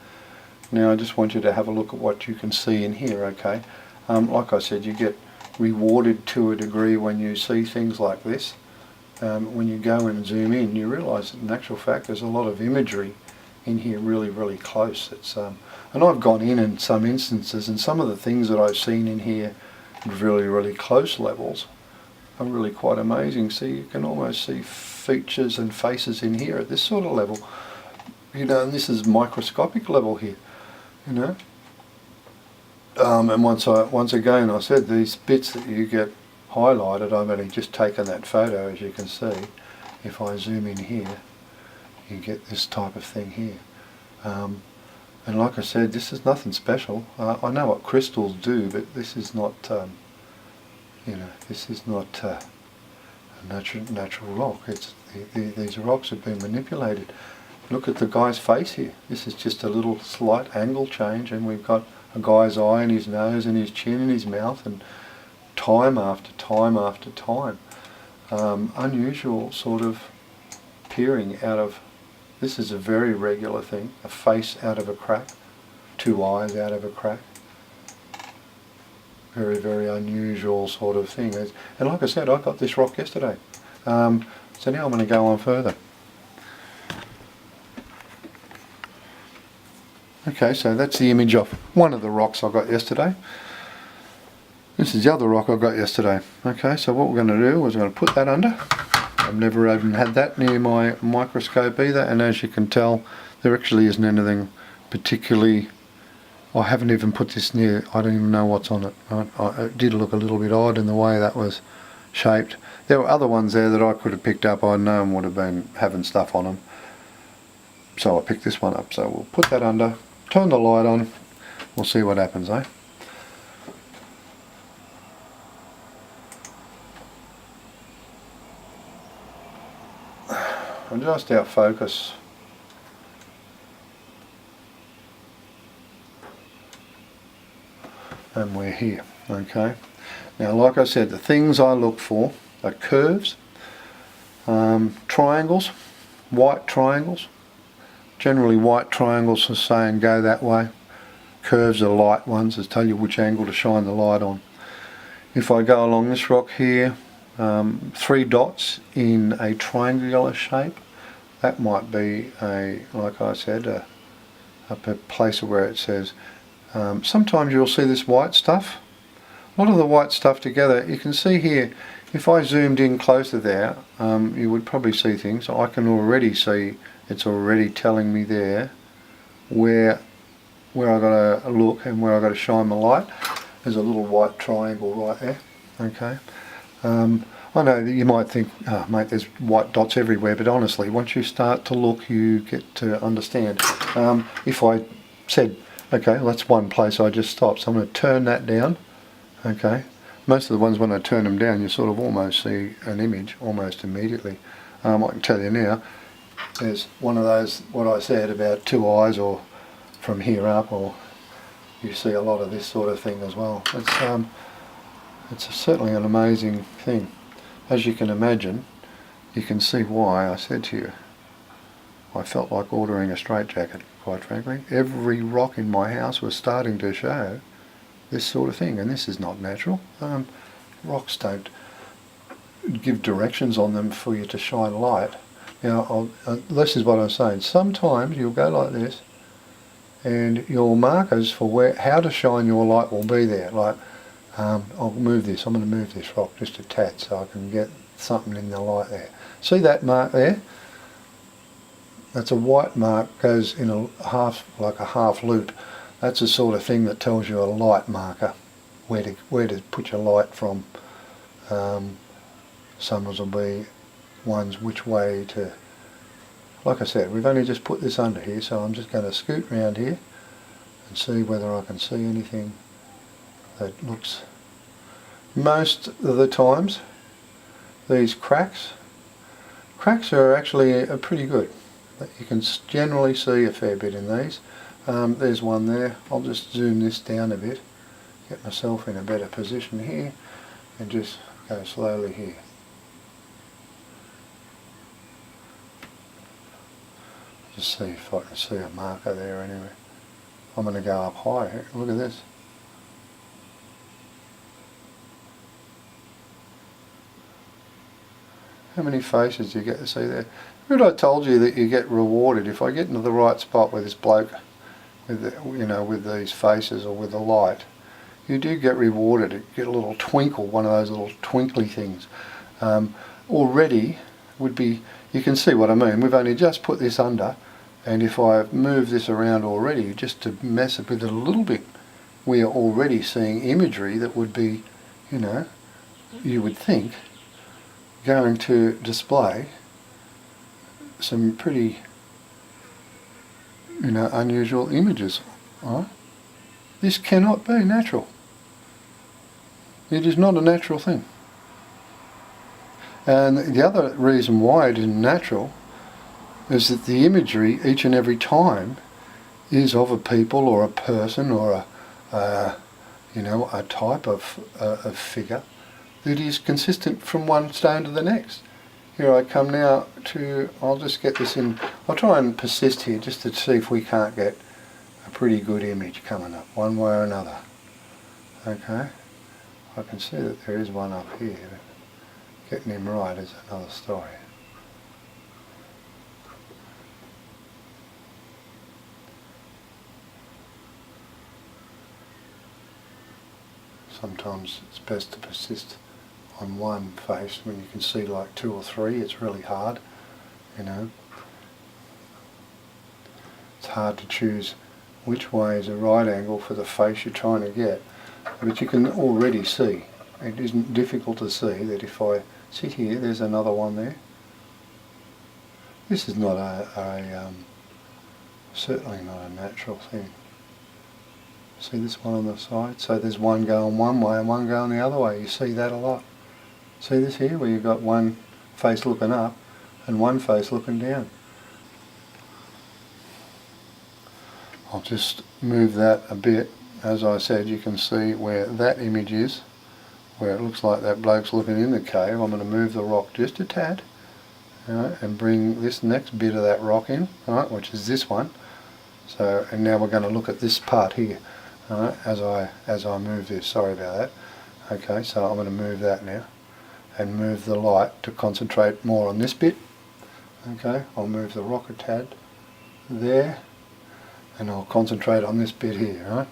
Now I just want you to have a look at what you can see in here, okay? Like I said, you get rewarded to a degree when you see things like this. When you go and zoom in, you realise that in actual fact there's a lot of imagery in here really close. It's and I've gone in some instances, and some of the things that I've seen in here at really close levels are really quite amazing. See, you can almost see features and faces in here at this sort of level, you know, and this is microscopic level here, you know. And once again I said, these bits that you get highlighted, I've only just taken that photo, as you can see. If I zoom in here, you get this type of thing here. And like I said, this is nothing special. I know what crystals do, but this is not, you know, this is not a natural rock. It's these rocks have been manipulated. Look at the guy's face here. This is just a little slight angle change, and we've got a guy's eye and his nose and his chin and his mouth, and time after time after time. Unusual sort of peering out of, this is a very regular thing, a face out of a crack, 2 eyes out of a crack. Very unusual sort of thing. And like I said, I got this rock yesterday. So now I'm going to go on further. Okay, so that's the image of one of the rocks I got yesterday. This is the other rock I got yesterday. Okay, so what we're going to do is we're going to put that under. I've never even had that near my microscope either, and as you can tell, there actually isn't anything particularly, I haven't even put this near, I don't even know what's on it. It did look a little bit odd in the way that was shaped. There were other ones there that I could have picked up, I know would have been having stuff on them. So I picked this one up, so we'll put that under, turn the light on, we'll see what happens, eh? Adjust our focus. And we're here, okay? Now, like I said, the things I look for are curves, triangles, white triangles. Generally white triangles are saying go that way. Curves are light ones that tell you which angle to shine the light on. If I go along this rock here, 3 dots in a triangular shape, that might be a, like I said, a place where it says, sometimes you'll see this white stuff. A lot of the white stuff together, you can see here, if I zoomed in closer there, you would probably see things. I can already see, it's already telling me there where I got to look and where I got to shine my light. There's a little white triangle right there. Okay. I know that you might think, oh, mate, there's white dots everywhere, but honestly, once you start to look, you get to understand. If I said, okay, well, that's one place I just stopped, so I'm going to turn that down. Okay. Most of the ones, when I turn them down, you sort of almost see an image almost immediately. I can tell you now, there's one of those, what I said about 2 eyes, or from here up, or you see a lot of this sort of thing as well. It's certainly an amazing thing. As you can imagine, you can see why I said to you I felt like ordering a straitjacket, quite frankly. Every rock in my house was starting to show this sort of thing, and this is not natural. Rocks don't give directions on them for you to shine light. Now, this is what I'm saying. Sometimes you'll go like this, and your markers for how to shine your light will be there. Like, I'll move this. I'm going to move this rock just a tad so I can get something in the light there. See that mark there? That's a white mark, goes in like a half loop. That's the sort of thing that tells you a light marker, where to put your light from. Some will be ones which way to. Like I said, we've only just put this under here, so I'm just going to scoot around here and see whether I can see anything that looks. Most of the times, these cracks are actually pretty good. You can generally see a fair bit in these. There's one there. I'll just zoom this down a bit, get myself in a better position here, and just go slowly here. Just see if I can see a marker there anyway. I'm going to go up high. Look at this. How many faces do you get to see there? Remember I told you that you get rewarded if I get into the right spot with this bloke, with these faces or with the light. You do get rewarded. You get a little twinkle, one of those little twinkly things. Already would be. You can see what I mean. We've only just put this under, and if I move this around already, just to mess it with it a little bit, we are already seeing imagery that would be, you would think, going to display some pretty, unusual images. Right? This cannot be natural. It is not a natural thing. And the other reason why it isn't natural is that the imagery each and every time is of a people or a person or a type of figure that is consistent from one stone to the next. Here I come now to, I'll just get this in, I'll try and persist here just to see if we can't get a pretty good image coming up, one way or another. Okay, I can see that there is one up here, but getting him right is another story. Sometimes it's best to persist on one face when you can see like two or three. It's really hard, It's hard to choose which way is a right angle for the face you're trying to get, but you can already see. It isn't difficult to see that if I sit here, there's another one there. This is not certainly not a natural thing. See this one on the side? So there's one going one way and one going the other way. You see that a lot. See this here, where you've got one face looking up and one face looking down. I'll just move that a bit. As I said, you can see where that image is, where it looks like that bloke's looking in the cave. I'm going to move the rock just a tad, and bring this next bit of that rock in, which is this one. So, and now we're going to look at this part here, as I move this. Sorry about that. Okay, so I'm going to move that now, and move the light to concentrate more on this bit. Okay, I'll move the rock a tad there, and I'll concentrate on this bit here,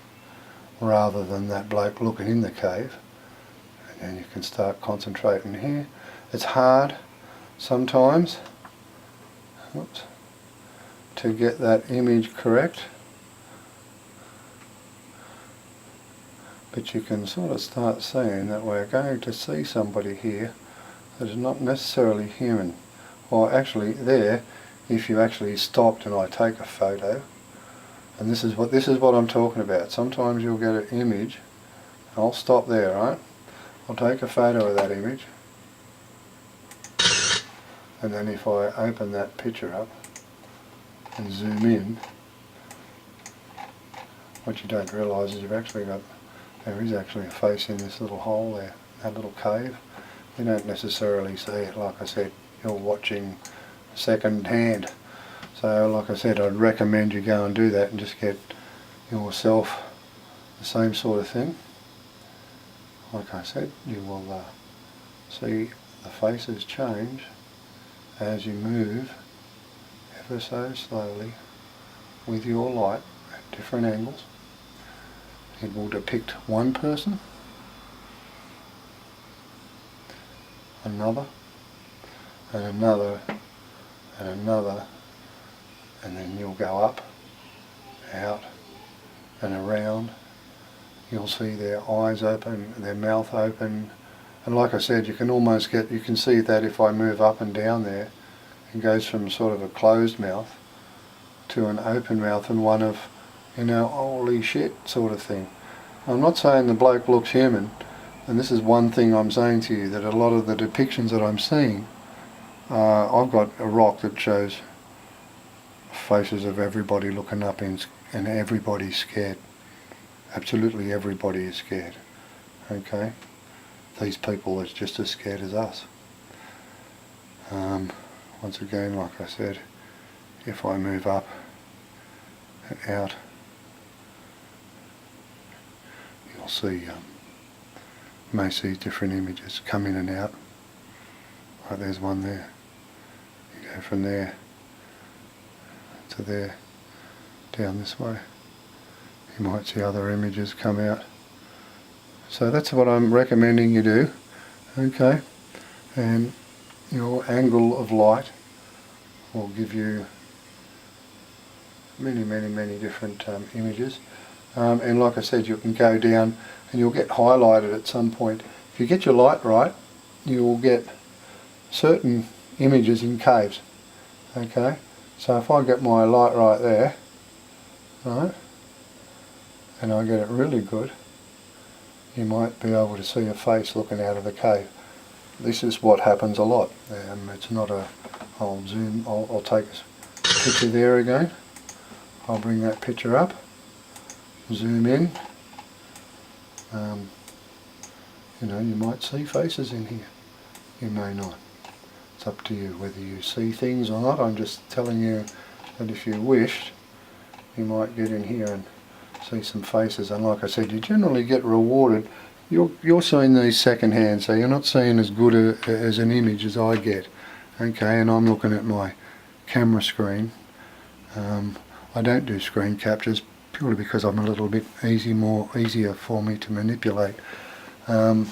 rather than that bloke looking in the cave. And then you can start concentrating here. It's hard sometimes to get that image correct, but you can sort of start seeing that we're going to see somebody here that is not necessarily human. Or actually there, if you actually stopped and I take a photo, and this is what I'm talking about. Sometimes you'll get an image, I'll stop there, right? I'll take a photo of that image, and then if I open that picture up and zoom in, what you don't realise is there is actually a face in this little hole there, that little cave. You don't necessarily see it. Like I said, you're watching second hand. So like I said, I'd recommend you go and do that and just get yourself the same sort of thing. Like I said, you will see the faces change as you move ever so slowly with your light at different angles. It will depict one person, another, and another, and another, and then you'll go up, out, and around. You'll see their eyes open, their mouth open, and like I said, you can see that if I move up and down there, it goes from sort of a closed mouth to an open mouth and one of, holy shit sort of thing. I'm not saying the bloke looks human, and this is one thing I'm saying to you, that a lot of the depictions that I'm seeing, I've got a rock that shows faces of everybody looking up and everybody's scared. Absolutely everybody is scared. Okay? These people are just as scared as us. Once again, like I said, if I move up and out, you'll see, you may see different images come in and out. Right, there's one there. You go from there to there, down this way. You might see other images come out. So that's what I'm recommending you do. Okay, and your angle of light will give you many different images. And like I said, you can go down and you'll get highlighted at some point. If you get your light right, you will get certain images in caves. Okay, so if I get my light right there, right, and I get it really good, you might be able to see a face looking out of the cave. This is what happens a lot. It's not a, I'll zoom, I'll take a picture there again. I'll bring that picture up, zoom in. You might see faces in here. You may not. It's up to you whether you see things or not. I'm just telling you that if you wished, you might get in here and see some faces. And like I said, you generally get rewarded. You're seeing these second hand, so you're not seeing as good as an image as I get. Okay, and I'm looking at my camera screen. I don't do screen captures purely because I'm a little bit easier for me to manipulate. So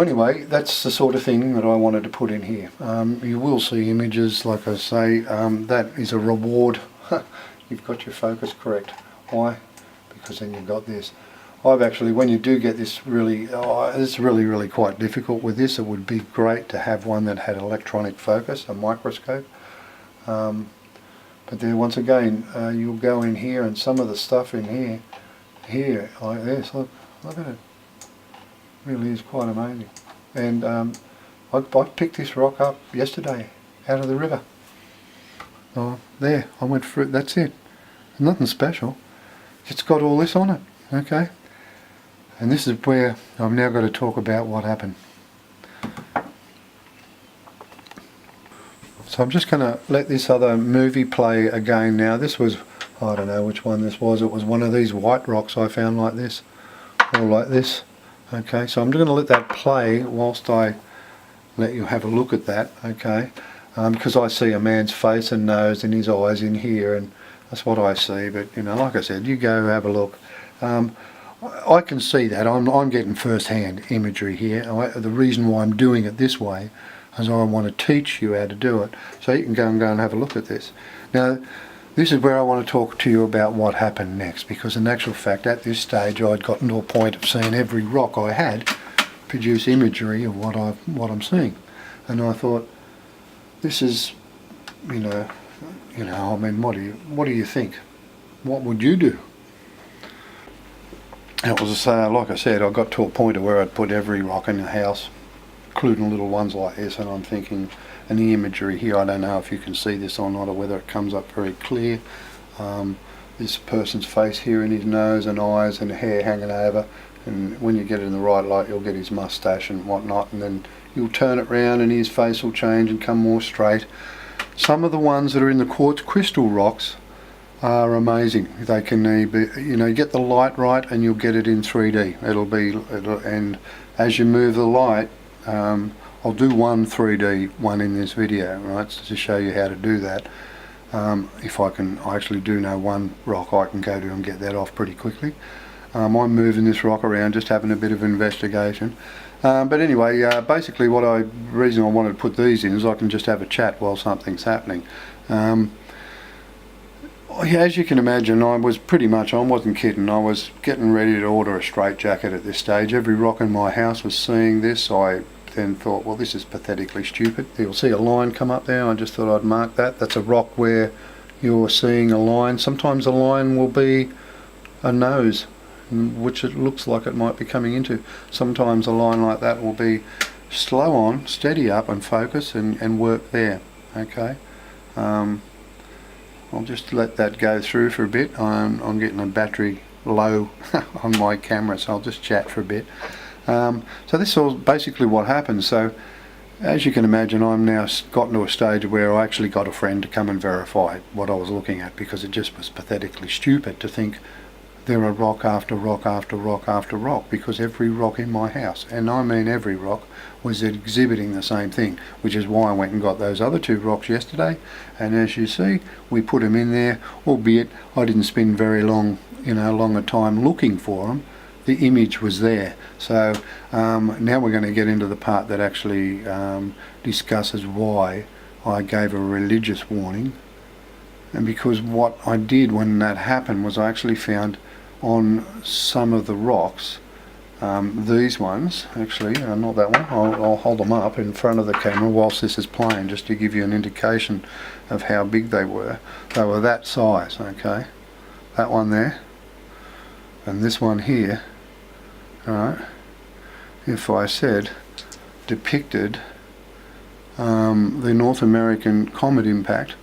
anyway, that's the sort of thing that I wanted to put in here. You will see images, like I say, that is a reward. You've got your focus correct. Why? Because then you've got this. I've actually, when you do get this it's really quite difficult with this. It would be great to have one that had electronic focus, a microscope. But then once again, you'll go in here and some of the stuff in here like this, look at it. Really is quite amazing. And I picked this rock up yesterday out of the river. Oh, there, I went through it, that's it. Nothing special. It's got all this on it, okay? And this is where I've now got to talk about what happened. So I'm just going to let this other movie play again now. This was, I don't know which one this was. It was one of these white rocks I found like this, or like this. Okay, so I'm just going to let that play whilst I let you have a look at that, okay? Because I see a man's face and nose and his eyes in here, and that's what I see. But like I said, you go have a look. I can see that. I'm getting first-hand imagery here. The reason why I'm doing it this way is I want to teach you how to do it, so you can go and have a look at this. Now, this is where I want to talk to you about what happened next, because in actual fact, at this stage, I'd gotten to a point of seeing every rock I had produce imagery of what I'm seeing, and I thought, this is, I mean, what do you think? What would you do? It was like I said, I got to a point where I'd put every rock in the house, including little ones like this, and I'm thinking, and the imagery here, I don't know if you can see this or not, or whether it comes up very clear. this person's face here and his nose and eyes and hair hanging over, and when you get it in the right light you'll get his moustache and whatnot, and then you'll turn it round and his face will change and come more straight. Some of the ones that are in the quartz crystal rocks are amazing. They can be, you know, get the light right and you'll get it in 3D. And as you move the light, I'll do one 3D one in this video, right, to show you how to do that. If I actually do know one rock I can go to and get that off pretty quickly. I'm moving this rock around, just having a bit of investigation. But anyway, basically reason I wanted to put these in is I can just have a chat while something's happening. As you can imagine, I wasn't kidding, I was getting ready to order a straitjacket at this stage. Every rock in my house was seeing this. I then thought, well, this is pathetically stupid. You'll see a line come up there. I just thought I'd mark that. That's a rock where you're seeing a line. Sometimes a line will be a nose, which it looks like it might be coming into. Sometimes a line like that will be slow on, steady up and focus and work there. Okay. I'll just let that go through for a bit. I'm getting a battery low on my camera, so I'll just chat for a bit. So this is all basically what happens. So as you can imagine, I'm now gotten to a stage where I actually got a friend to come and verify what I was looking at, because it just was pathetically stupid to think there are rock after rock after rock after rock, because every rock in my house, and I mean every rock, was exhibiting the same thing, which is why I went and got those other two rocks yesterday. And as you see, we put them in there, albeit I didn't spend very long a time looking for them. The image was there. So now we're going to get into the part that actually discusses why I gave a religious warning. And because what I did when that happened was I actually found on some of the rocks, these ones, actually, not that one, I'll hold them up in front of the camera whilst this is playing, just to give you an indication of how big they were. They were that size, okay? That one there, and this one here, alright, if I said depicted the North American comet impact,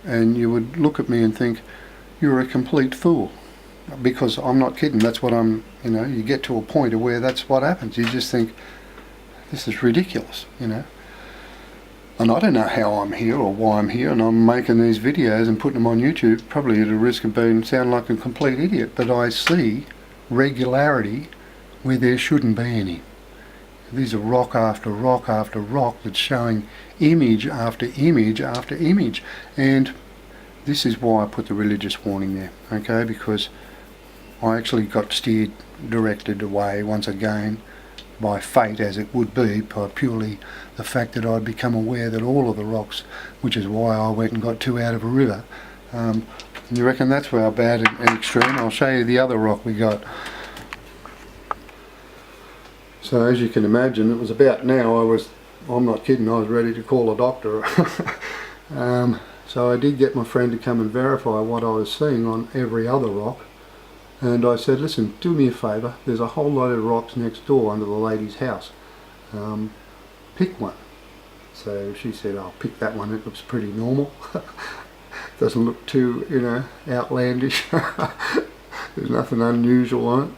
and you would look at me and think, you're a complete fool. Because I'm not kidding, that's what you get to a point of where that's what happens. You just think, this is ridiculous, And I don't know how I'm here or why I'm here, and I'm making these videos and putting them on YouTube, probably at a risk of sound like a complete idiot, but I see regularity where there shouldn't be any. These are rock after rock after rock that's showing image after image after image, and this is why I put the religious warning there, okay? Because I actually got directed away once again by fate, as it would be, by purely the fact that I'd become aware that all of the rocks, which is why I went and got two out of a river. You reckon that's how bad and extreme? I'll show you the other rock we got. So as you can imagine, it was about now, I'm not kidding, I was ready to call a doctor. So I did get my friend to come and verify what I was seeing on every other rock. And I said, listen, do me a favour, there's a whole load of rocks next door under the lady's house. Pick one. So she said, I'll pick that one, it looks pretty normal. Doesn't look too, outlandish. There's nothing unusual on it.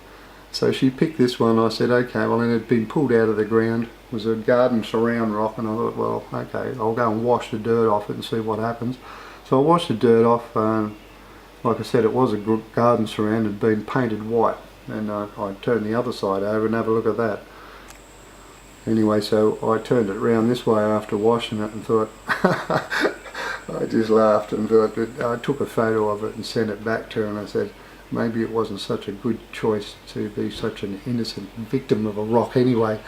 So she picked this one. I said, okay, well, and it had been pulled out of the ground. It was a garden surround rock, and I thought, well, okay, I'll go and wash the dirt off it and see what happens. So I washed the dirt off. Like I said, it was a garden surround, had been painted white, and I turned the other side over and have a look at that. Anyway, so I turned it round this way after washing it and thought, I just laughed and thought, I took a photo of it and sent it back to her, and I said, maybe it wasn't such a good choice to be such an innocent victim of a rock anyway.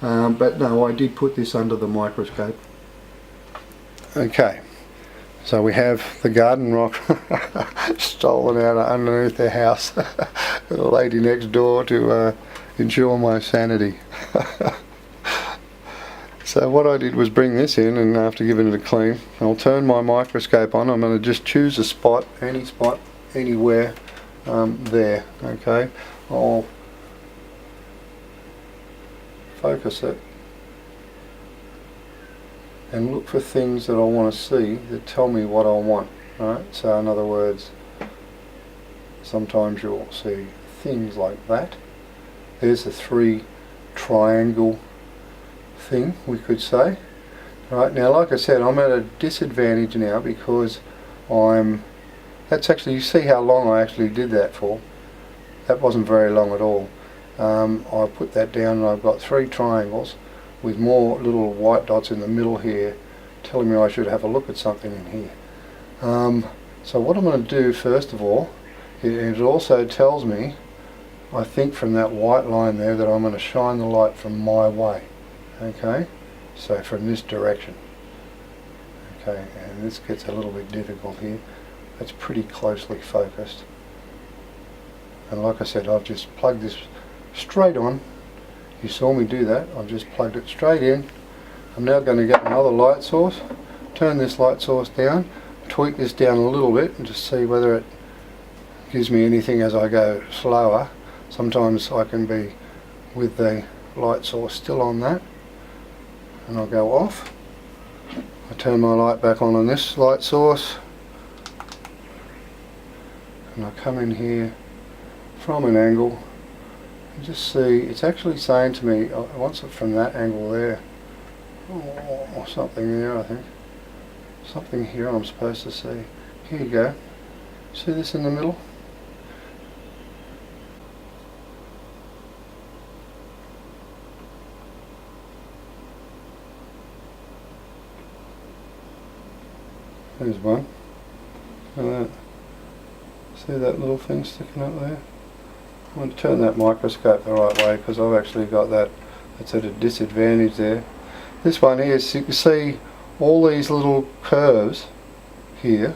But no, I did put this under the microscope. Okay. So we have the garden rock stolen out of underneath their house. The lady next door to ensure my sanity. So what I did was bring this in, and after giving it a clean, I'll turn my microscope on. I'm going to just choose a spot, any spot, anywhere there. Okay, I'll focus it and look for things that I want to see that tell me what I want. Right? So in other words, sometimes you'll see things like that. There's a 3 triangle thing, we could say. Right, now like I said, I'm at a disadvantage now because that's actually, you see how long I actually did that for. That wasn't very long at all. I put that down and I've got 3 triangles with more little white dots in the middle here telling me I should have a look at something in here. So what I'm going to do first of all, it also tells me, I think from that white line there, that I'm going to shine the light from my way. Okay, so from this direction. Okay, and this gets a little bit difficult here. That's pretty closely focused. And like I said, I've just plugged this straight on. You saw me do that. I've just plugged it straight in. I'm now going to get another light source, turn this light source down, tweak this down a little bit and just see whether it gives me anything as I go slower. Sometimes I can be with the light source still on that, and I'll go off. I turn my light back on this light source, and I come in here from an angle and just see, it's actually saying to me, I want it from that angle there, or something there, I think. Something here I'm supposed to see. Here you go. See this in the middle? There's one. See that little thing sticking up there? I'm going to turn that microscope the right way because I've actually got that. It's at a disadvantage there. This one here, so you can see all these little curves here.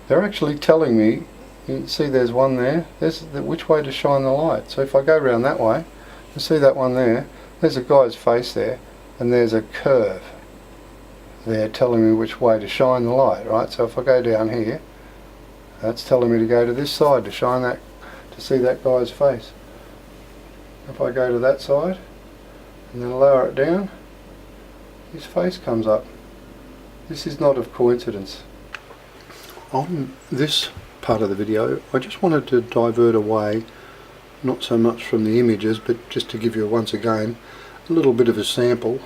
They're actually telling me, you can see there's one there, there's which way to shine the light. So if I go around that way, you see that one there, there's a guy's face there, and there's a curve there telling me which way to shine the light, right? So if I go down here, that's telling me to go to this side to shine that, to see that guy's face. If I go to that side and then lower it down, his face comes up. This is not of coincidence. On this part of the video, I just wanted to divert away, not so much from the images, but just to give you once again a little bit of a sample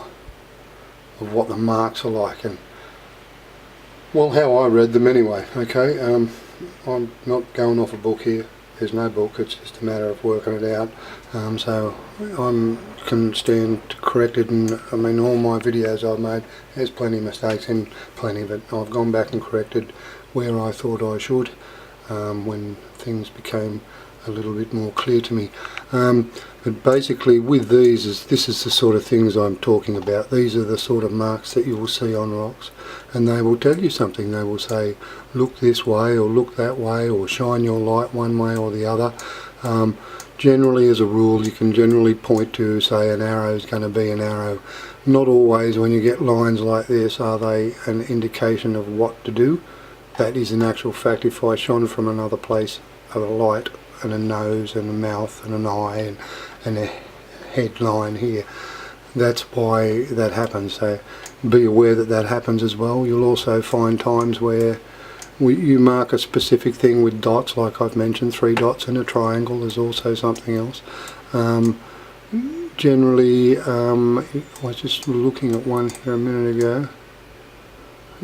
of what the marks are like, and well, how I read them anyway. Okay, I'm not going off a book here. There's no book, it's just a matter of working it out. So I can stand corrected, and I mean, all my videos I've made, there's plenty of mistakes in plenty of it. I've gone back and corrected where I thought I should when things became a little bit more clear to me. But basically with these, this is the sort of things I'm talking about. These are the sort of marks that you will see on rocks, and they will tell you something. They will say, look this way or look that way, or shine your light one way or the other. Generally, as a rule, you can generally point to, say, an arrow is going to be an arrow. Not always. When you get lines like this, are they an indication of what to do? That is, in actual fact, if I shone from another place of a light and a nose and a mouth and an eye and a headline here, that's why that happens. So be aware that that happens as well. You'll also find times where you mark a specific thing with dots, like I've mentioned, 3 dots in a triangle. There's also something else. Generally, I was just looking at one here a minute ago.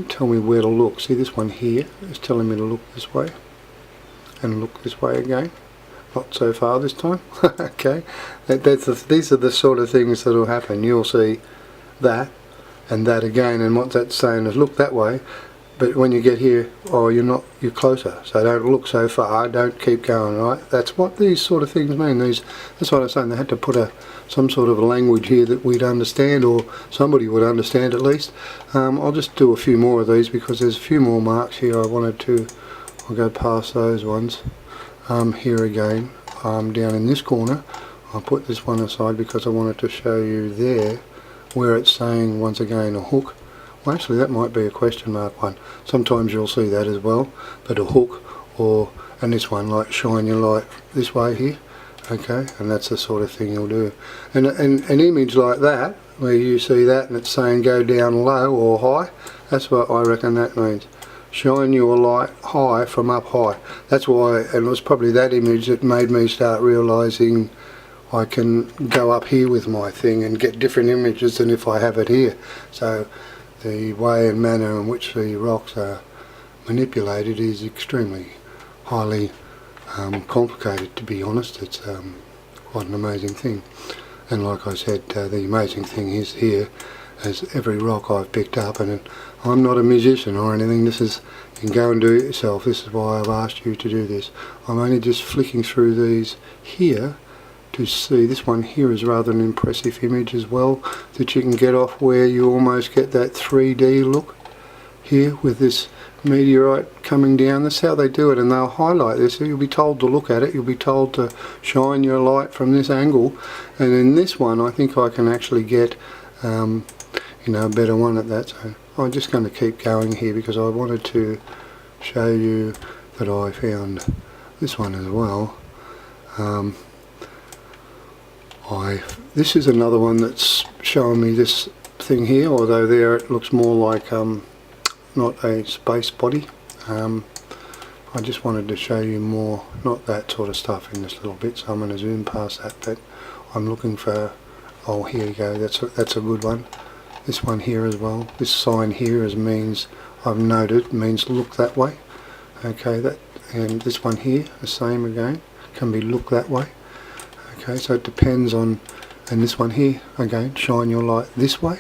Tell me where to look. See this one here is telling me to look this way and look this way again. Not so far this time. Okay, these are the sort of things that will happen. You'll see that and that again, and what that's saying is look that way, but when you get here, oh, you're closer, so don't look so far, don't keep going, right? That's what these sort of things mean. That's what I'm saying. They had to put some sort of language here that we'd understand, or somebody would understand at least. I'll just do a few more of these because there's a few more marks here. I'll go past those ones. Here again, down in this corner, I'll put this one aside because I wanted to show you there where it's saying once again a hook. Well, actually that might be a question mark one. Sometimes you'll see that as well, but a hook, and this one, like shine your light this way here. Okay, and that's the sort of thing you'll do. And an image like that, where you see that and it's saying go down low or high, that's what I reckon that means. shine your light high from up high. That's why, and it was probably that image that made me start realising I can go up here with my thing and get different images than if I have it here. So the way and manner in which the rocks are manipulated is extremely highly complicated, to be honest. It's quite an amazing thing. And like I said, the amazing thing is here, as every rock I've picked up, and I'm not a musician or anything, this is, you can go and do it yourself, this is why I've asked you to do this. I'm only just flicking through these here to see. This one here is rather an impressive image as well, that you can get off, where you almost get that 3D look here with this meteorite coming down. That's how they do it, and they'll highlight this. You'll be told to look at it, you'll be told to shine your light from this angle, and in this one I think I can actually get you know, a better one at that. So I'm just going to keep going here because I wanted to show you that I found this one as well. This is another one that's showing me this thing here, although there it looks more like not a space body. I just wanted to show you more, not that sort of stuff in this little bit, so I'm going to zoom past that, but I'm looking for, oh here you go, that's a good one. This one here as well, this sign here means, I've noted, means look that way. Okay, that, and this one here, the same again, can be look that way. Okay, so it depends on, and this one here, again, shine your light this way.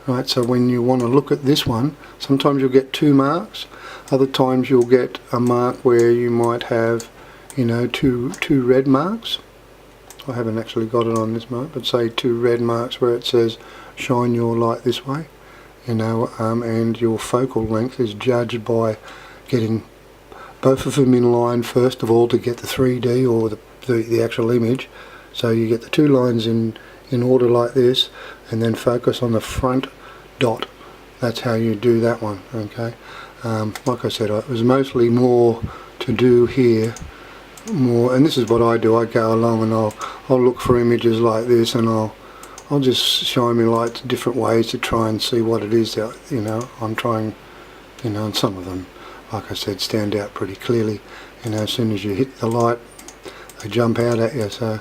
Right, so when you want to look at this one, sometimes you'll get 2 marks, other times you'll get a mark where you might have, you know, two red marks. I haven't actually got it on this mark, but say 2 red marks where it says shine your light this way, you know, and your focal length is judged by getting both of them in line first of all to get the 3D or the actual image. So you get the 2 lines in order like this, and then focus on the front dot. That's how you do that one. Okay, like I said, it was mostly more to do here, more, and this is what I do. I go along and I'll look for images like this, and I'll just shine my lights different ways to try and see what it is that, you know, I'm trying, you know, and some of them, like I said, stand out pretty clearly. You know, as soon as you hit the light, they jump out at you. So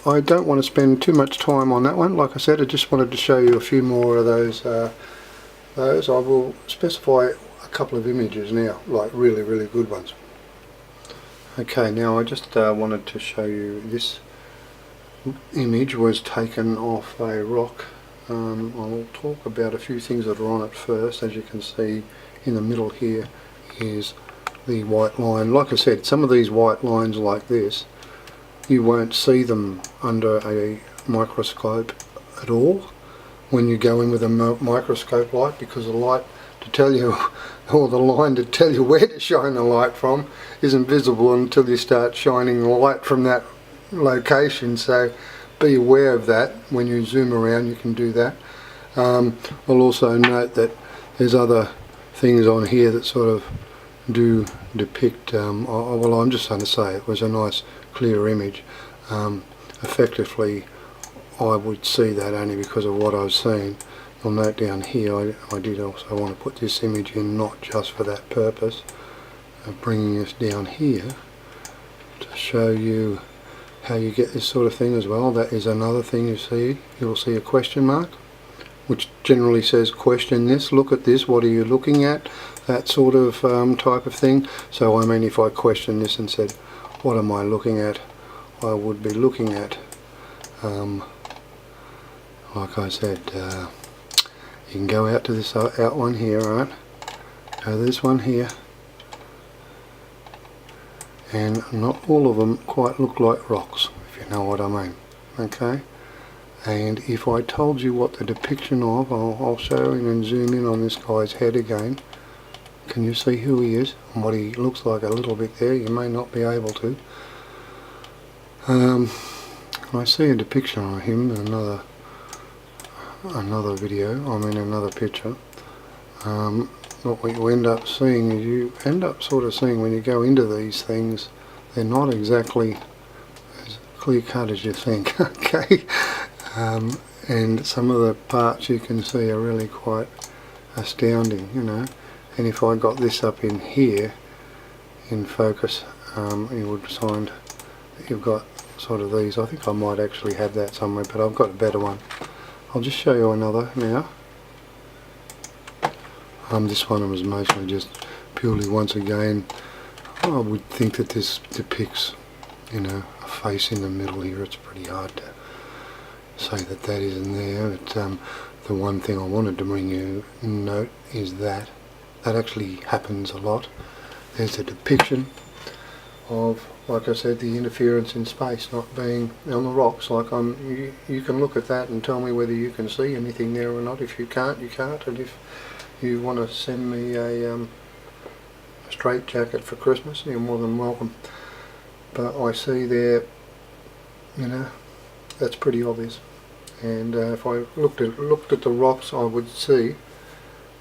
I don't want to spend too much time on that one. Like I said, I just wanted to show you a few more of those. I will specify a couple of images now, like really, really good ones. Okay, now I just wanted to show you this image was taken off a rock. I'll talk about a few things that are on it first. As you can see in the middle here is the white line. Like I said, some of these white lines like this, you won't see them under a microscope at all when you go in with a microscope light, because the light to tell you, or the line to tell you where to shine the light from, isn't visible until you start shining the light from that location. So be aware of that. When you zoom around you can do that. I'll also note that there's other things on here that sort of do depict, well, I'm just going to say it was a nice clear image. Effectively I would see that only because of what I've seen. You'll note down here I did also want to put this image in, not just for that purpose of bringing us down here to show you how you get this sort of thing as well. That is another thing you see. You'll see a question mark which generally says question this, look at this, what are you looking at, that sort of type of thing. So I mean, if I question this and said what am I looking at, I would be looking at, like I said, you can go out to this out one here, right? Go to this one here, and not all of them quite look like rocks, if you know what I mean. Okay, and if I told you what the depiction of, I'll show you and zoom in on this guy's head again. Can you see who he is and what he looks like a little bit there? You may not be able to. I see a depiction of him in another video, another picture. What you end up seeing is you end up sort of seeing when you go into these things, they're not exactly as clear cut as you think. Okay, and some of the parts you can see are really quite astounding, you know. and if I got this up in here in focus, you would find that you've got sort of these. I think I might actually have that somewhere, but I've got a better one. I'll just show you another now. This one was mostly just purely, once again, I would think that this depicts, you know, a face in the middle here. It's pretty hard to say that that isn't there, but the one thing I wanted to bring you note is that actually happens a lot. There's a depiction of, like I said, the interference in space not being on the rocks. Like you can look at that and tell me whether you can see anything there or not. If you can't, you can't. And if you want to send me a straight jacket for Christmas, you're more than welcome. But I see there, you know, that's pretty obvious. And if I looked at the rocks, I would see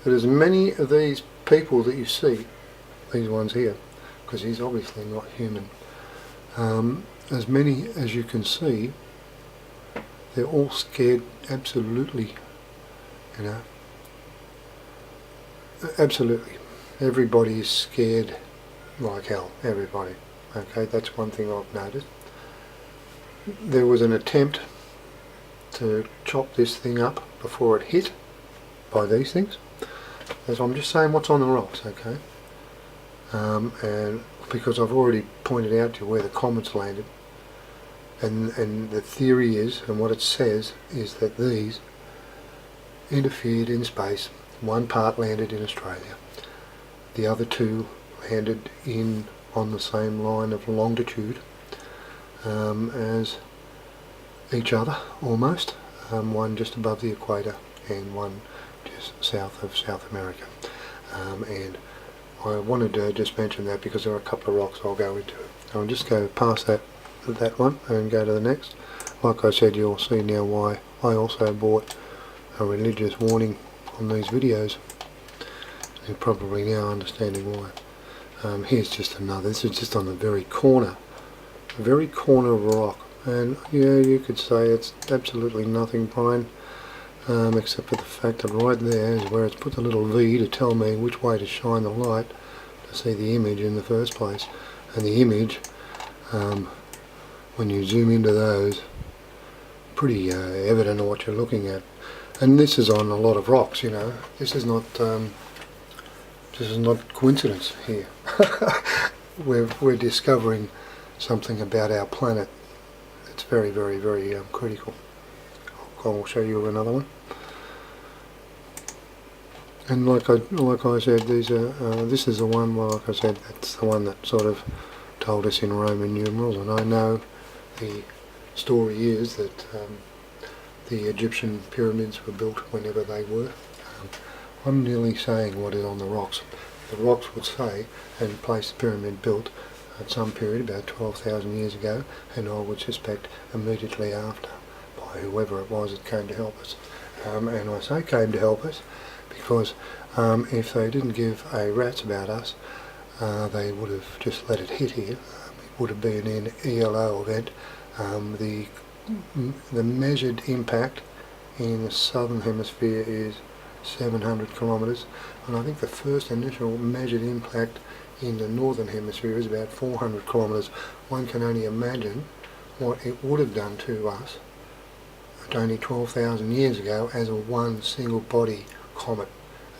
that as many of these people that you see, these ones here, because he's obviously not human, as many as you can see, they're all scared absolutely, you know, absolutely. Everybody is scared like hell, everybody. Okay, that's one thing I've noticed. There was an attempt to chop this thing up before it hit by these things. As I'm just saying what's on the rocks, okay? And because I've already pointed out to you where the comets landed, and the theory is, and what it says, is that these interfered in space. One part landed in Australia, the other two landed on the same line of longitude as each other, almost. One just above the equator and one just south of South America. And I wanted to just mention that because there are a couple of rocks I'll go into. I'll just go past that one and go to the next. Like I said, you'll see now why I also bought a religious warning on these videos. You're probably now understanding why. Here's just another. This is just on the very corner of a rock. And yeah, you could say it's absolutely nothing, Brian, except for the fact that right there is where it's put the little V to tell me which way to shine the light to see the image in the first place. And the image, when you zoom into those, pretty evident of what you're looking at. And this is on a lot of rocks, you know. This is not coincidence here. We're discovering something about our planet. It's very, very, very critical. I'll show you another one. And like I said, these are this is the one. Well, like I said, that's the one that sort of told us in Roman numerals. And I know the story is that the Egyptian pyramids were built whenever they were. I'm nearly saying what is on the rocks. The rocks would say and place the pyramid built at some period about 12,000 years ago, and I would suspect immediately after by whoever it was that came to help us. And I say came to help us because if they didn't give a rat's about us, they would have just let it hit here. It would have been an ELO event. The measured impact in the southern hemisphere is 700 kilometres, and I think the first initial measured impact in the northern hemisphere is about 400 kilometres. One can only imagine what it would have done to us only 12,000 years ago as a one single body comet.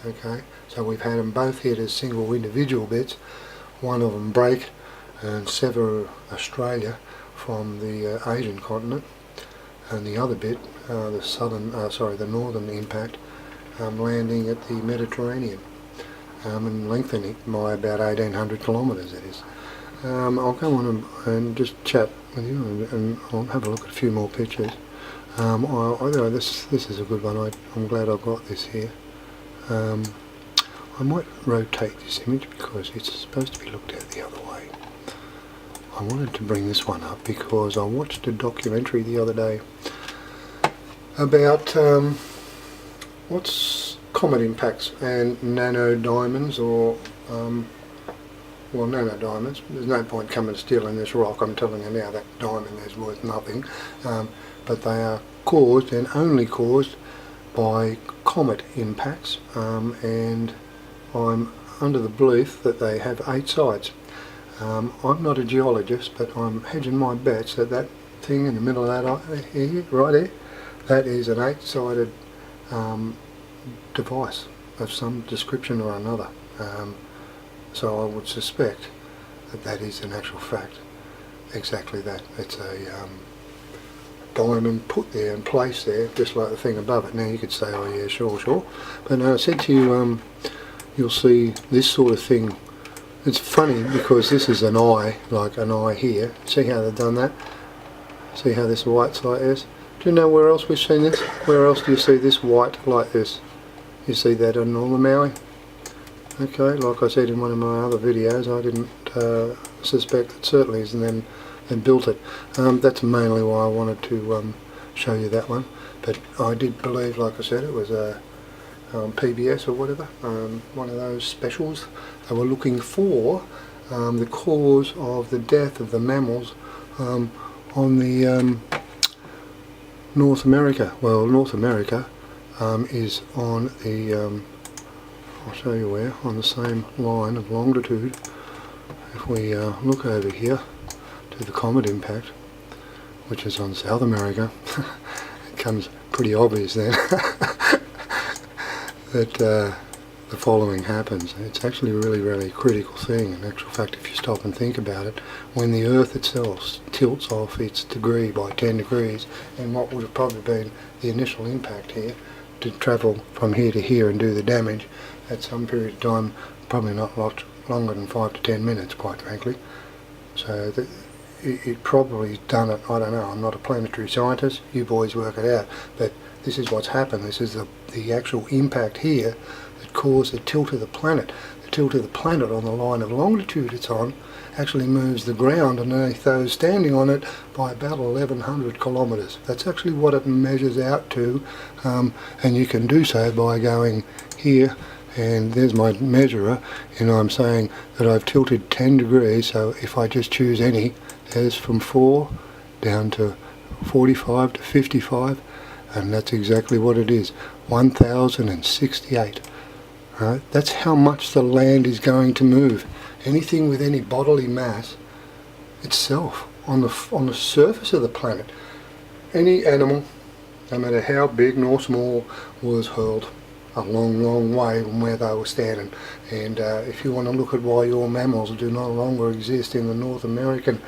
Okay, so we've had them both hit as single individual bits. One of them break and sever Australia from the Asian continent, and the other bit, the northern impact, landing at the Mediterranean. And lengthening by about 1,800 kilometres it is. I'll go on and just chat with you and I'll have a look at a few more pictures. This is a good one. I'm glad I got this here. I might rotate this image because it's supposed to be looked at the other way. I wanted to bring this one up because I watched a documentary the other day about what's comet impacts and nanodiamonds, or nanodiamonds. There's no point coming stealing this rock. I'm telling you now, that diamond is worth nothing. But they are caused and only caused by comet impacts, and I'm under the belief that they have 8 sides. I'm not a geologist, but I'm hedging my bets that that thing in the middle of that here, right there, that is an 8-sided device of some description or another. So I would suspect that that is in actual fact exactly that. It's a diamond put there and placed there, just like the thing above it. Now you could say, oh yeah, sure. But no, I said to you, you'll see this sort of thing. It's funny because this is an eye, like an eye here. See how they've done that? See how this white's like this? Do you know where else we've seen this? Where else do you see this white like this? You see that on all the Maui? Okay, like I said in one of my other videos, I didn't suspect that Surtees and then built it. That's mainly why I wanted to show you that one. But I did believe, like I said, it was a PBS or whatever, one of those specials. They were looking for the cause of the death of the mammals on the North America. Well, North America is on the, I'll show you where, on the same line of longitude. If we look over here to the comet impact, which is on South America, it becomes pretty obvious then that the following happens. It's actually a really critical thing. In actual fact, if you stop and think about it, when the Earth itself tilts off its degree by 10 degrees, and what would have probably been the initial impact here, to travel from here to here and do the damage at some period of time, probably not much longer than 5 to 10 minutes, quite frankly. So it probably done it, I don't know, I'm not a planetary scientist, you boys work it out, but this is what's happened. This is the actual impact here that caused the tilt of the planet. The tilt of the planet on the line of longitude it's on actually moves the ground underneath those standing on it by about 1100 kilometres. That's actually what it measures out to, and you can do so by going here, and there's my measurer, and I'm saying that I've tilted 10 degrees, so if I just choose any, there's from 4 down to 45 to 55, and that's exactly what it is, 1068. Right? That's how much the land is going to move. Anything with any bodily mass itself on the surface of the planet, any animal, no matter how big nor small, was hurled a long way from where they were standing. And if you want to look at why your mammals do no longer exist in the North American,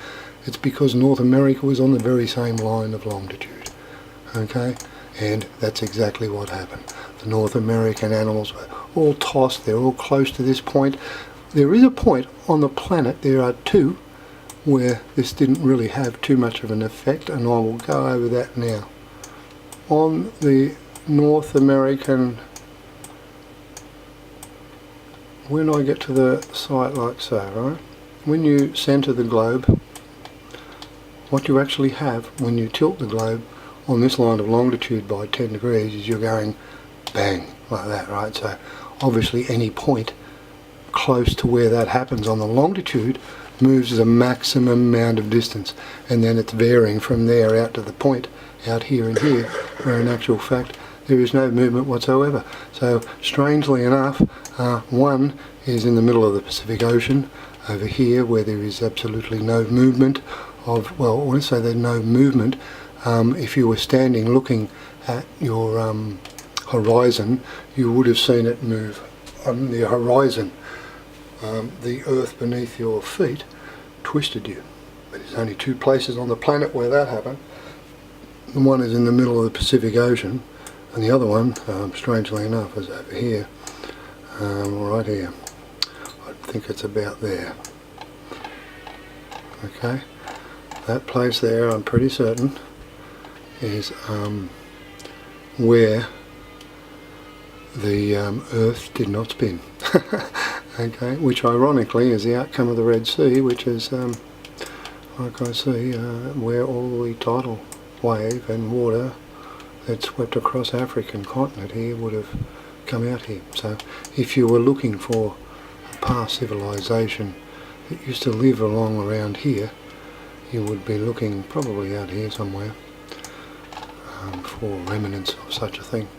it's because North America was on the very same line of longitude. Okay? And that's exactly what happened. The North American animals were all tossed, they're all close to this point. There is a point on the planet, there are 2, where this didn't really have too much of an effect, and I will go over that now. On the North American, when I get to the site like so, right, when you centre the globe, what you actually have when you tilt the globe on this line of longitude by 10 degrees is you're going bang, like that, right? So obviously any point close to where that happens on the longitude moves the maximum amount of distance, and then it's varying from there out to the point out here and here, where in actual fact there is no movement whatsoever. So strangely enough, one is in the middle of the Pacific Ocean over here, where there is absolutely no movement of, well, when I say there's no movement, if you were standing looking at your horizon, you would have seen it move on the horizon. The earth beneath your feet twisted you. But there's only 2 places on the planet where that happened. The one is in the middle of the Pacific Ocean, and the other one, strangely enough, is over here, right here. I think it's about there. Okay, that place there, I'm pretty certain, is where the Earth did not spin. Okay, which ironically is the outcome of the Red Sea, which is, like I see, where all the tidal wave and water that swept across African continent here would have come out here. So if you were looking for a past civilization that used to live along around here, you would be looking probably out here somewhere for remnants of such a thing.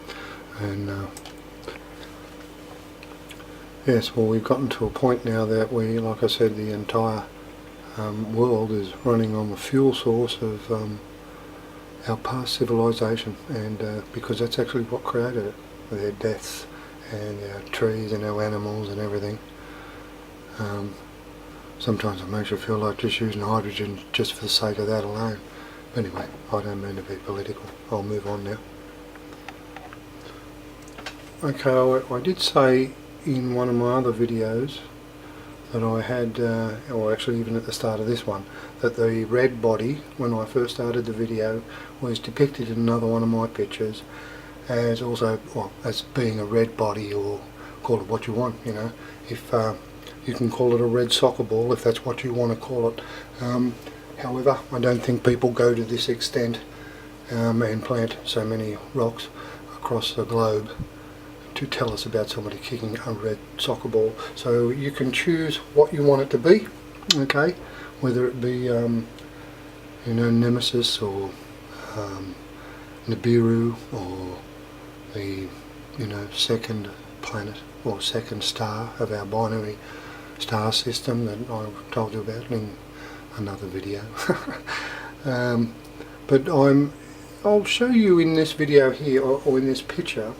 And Yes, well, we've gotten to a point now that we, like I said, the entire world is running on the fuel source of our past civilization, and because that's actually what created it, their deaths and our trees and our animals and everything. Sometimes it makes you feel like just using hydrogen just for the sake of that alone. Anyway, I don't mean to be political. I'll move on now. Okay, I did say in one of my other videos that I had, or actually even at the start of this one, that the red body, when I first started the video, was depicted in another one of my pictures as also, well, as being a red body, or call it what you want, you know. If you can call it a red soccer ball if that's what you want to call it. However, I don't think people go to this extent and plant so many rocks across the globe to tell us about somebody kicking a red soccer ball. So you can choose what you want it to be, okay, whether it be you know, Nemesis or Nibiru, or the, you know, second planet or second star of our binary star system that I told you about in another video. But I'll show you in this video here, or in this picture,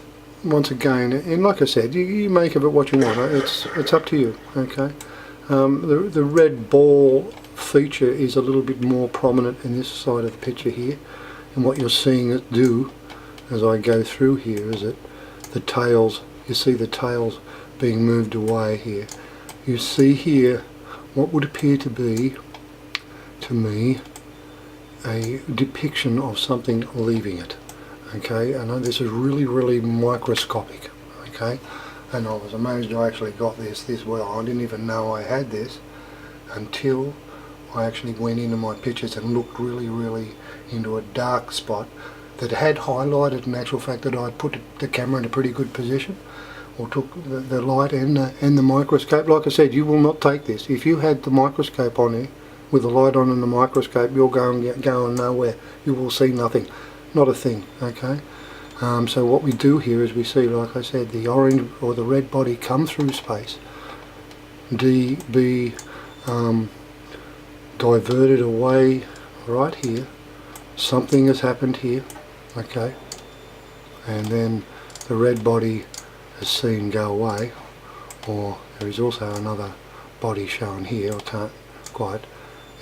once again, and like I said, you make of it what you want. It's up to you, okay. The red ball feature is a little bit more prominent in this side of the picture here, and what you're seeing it do as I go through here is that the tails, you see the tails being moved away here. You see here what would appear to be, to me, a depiction of something leaving it. Okay, I know this is really microscopic, okay, and I was amazed I actually got this well. I didn't even know I had this until I actually went into my pictures and looked really into a dark spot that had highlighted, in actual fact, that I'd put the camera in a pretty good position, or took the light and the microscope. Like I said, you will not take this. If you had the microscope on here, with the light on and the microscope, you'll going nowhere. You will see nothing. Not a thing, okay. So what we do here is we see, like I said, the orange or the red body come through space, be diverted away right here. Something has happened here, okay, and then the red body is seen go away, or there is also another body shown here. I can't quite,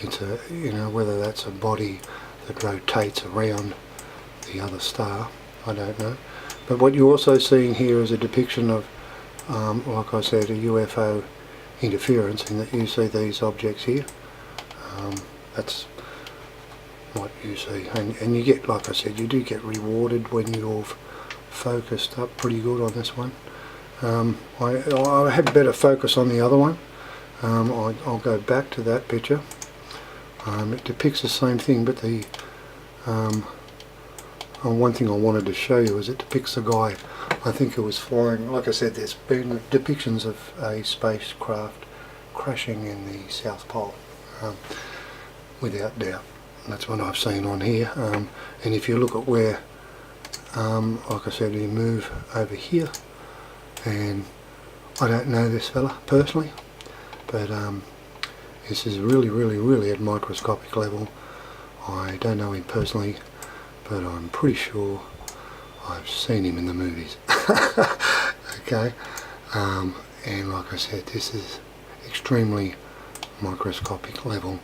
it's a, you know, whether that's a body that rotates around the other star, I don't know. But what you're also seeing here is a depiction of, like I said, a UFO interference, in that you see these objects here. That's what you see, and you get, like I said, you do get rewarded when you've focused up pretty good on this one. I had better focus on the other one. I'll go back to that picture. It depicts the same thing, but the one thing I wanted to show you is it depicts a guy, I think it was flying. Like I said, there's been depictions of a spacecraft crashing in the South Pole, without doubt. That's what I've seen on here. And if you look at where, like I said, you move over here, and I don't know this fella personally, but this is really at microscopic level. I don't know him personally, but I'm pretty sure I've seen him in the movies. Okay, and like I said, this is extremely microscopic level.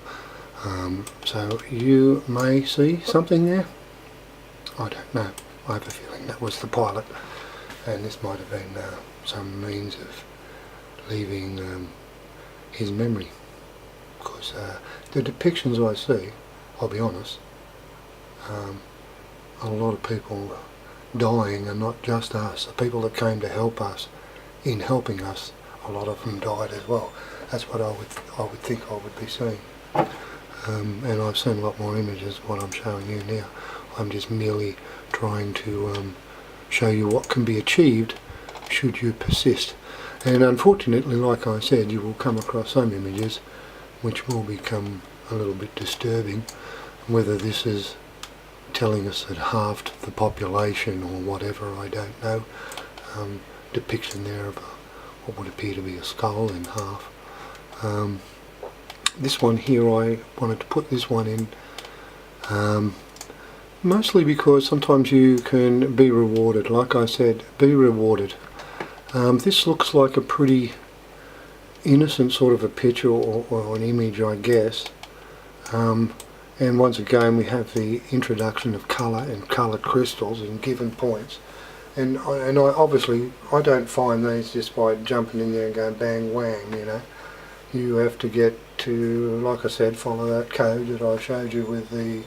So you may see something there. I don't know. I have a feeling that was the pilot, and this might have been some means of leaving his memory. Because the depictions I see, I'll be honest, a lot of people dying, and not just us. The people that came to help us, in helping us, a lot of them died as well. That's what I would think I would be seeing. And I've seen a lot more images than what I'm showing you now. I'm just merely trying to show you what can be achieved should you persist. And unfortunately, like I said, you will come across some images which will become a little bit disturbing. Whether this is telling us that halved the population or whatever, I don't know. Depiction there of what would appear to be a skull in half. This one here, I wanted to put this one in mostly because sometimes you can be rewarded. Like I said, be rewarded. This looks like a pretty innocent sort of a picture or an image, I guess. And once again we have the introduction of colour and coloured crystals in given points. And I obviously don't find these just by jumping in there and going bang whang, you know. You have to get to, like I said, follow that code that I showed you with the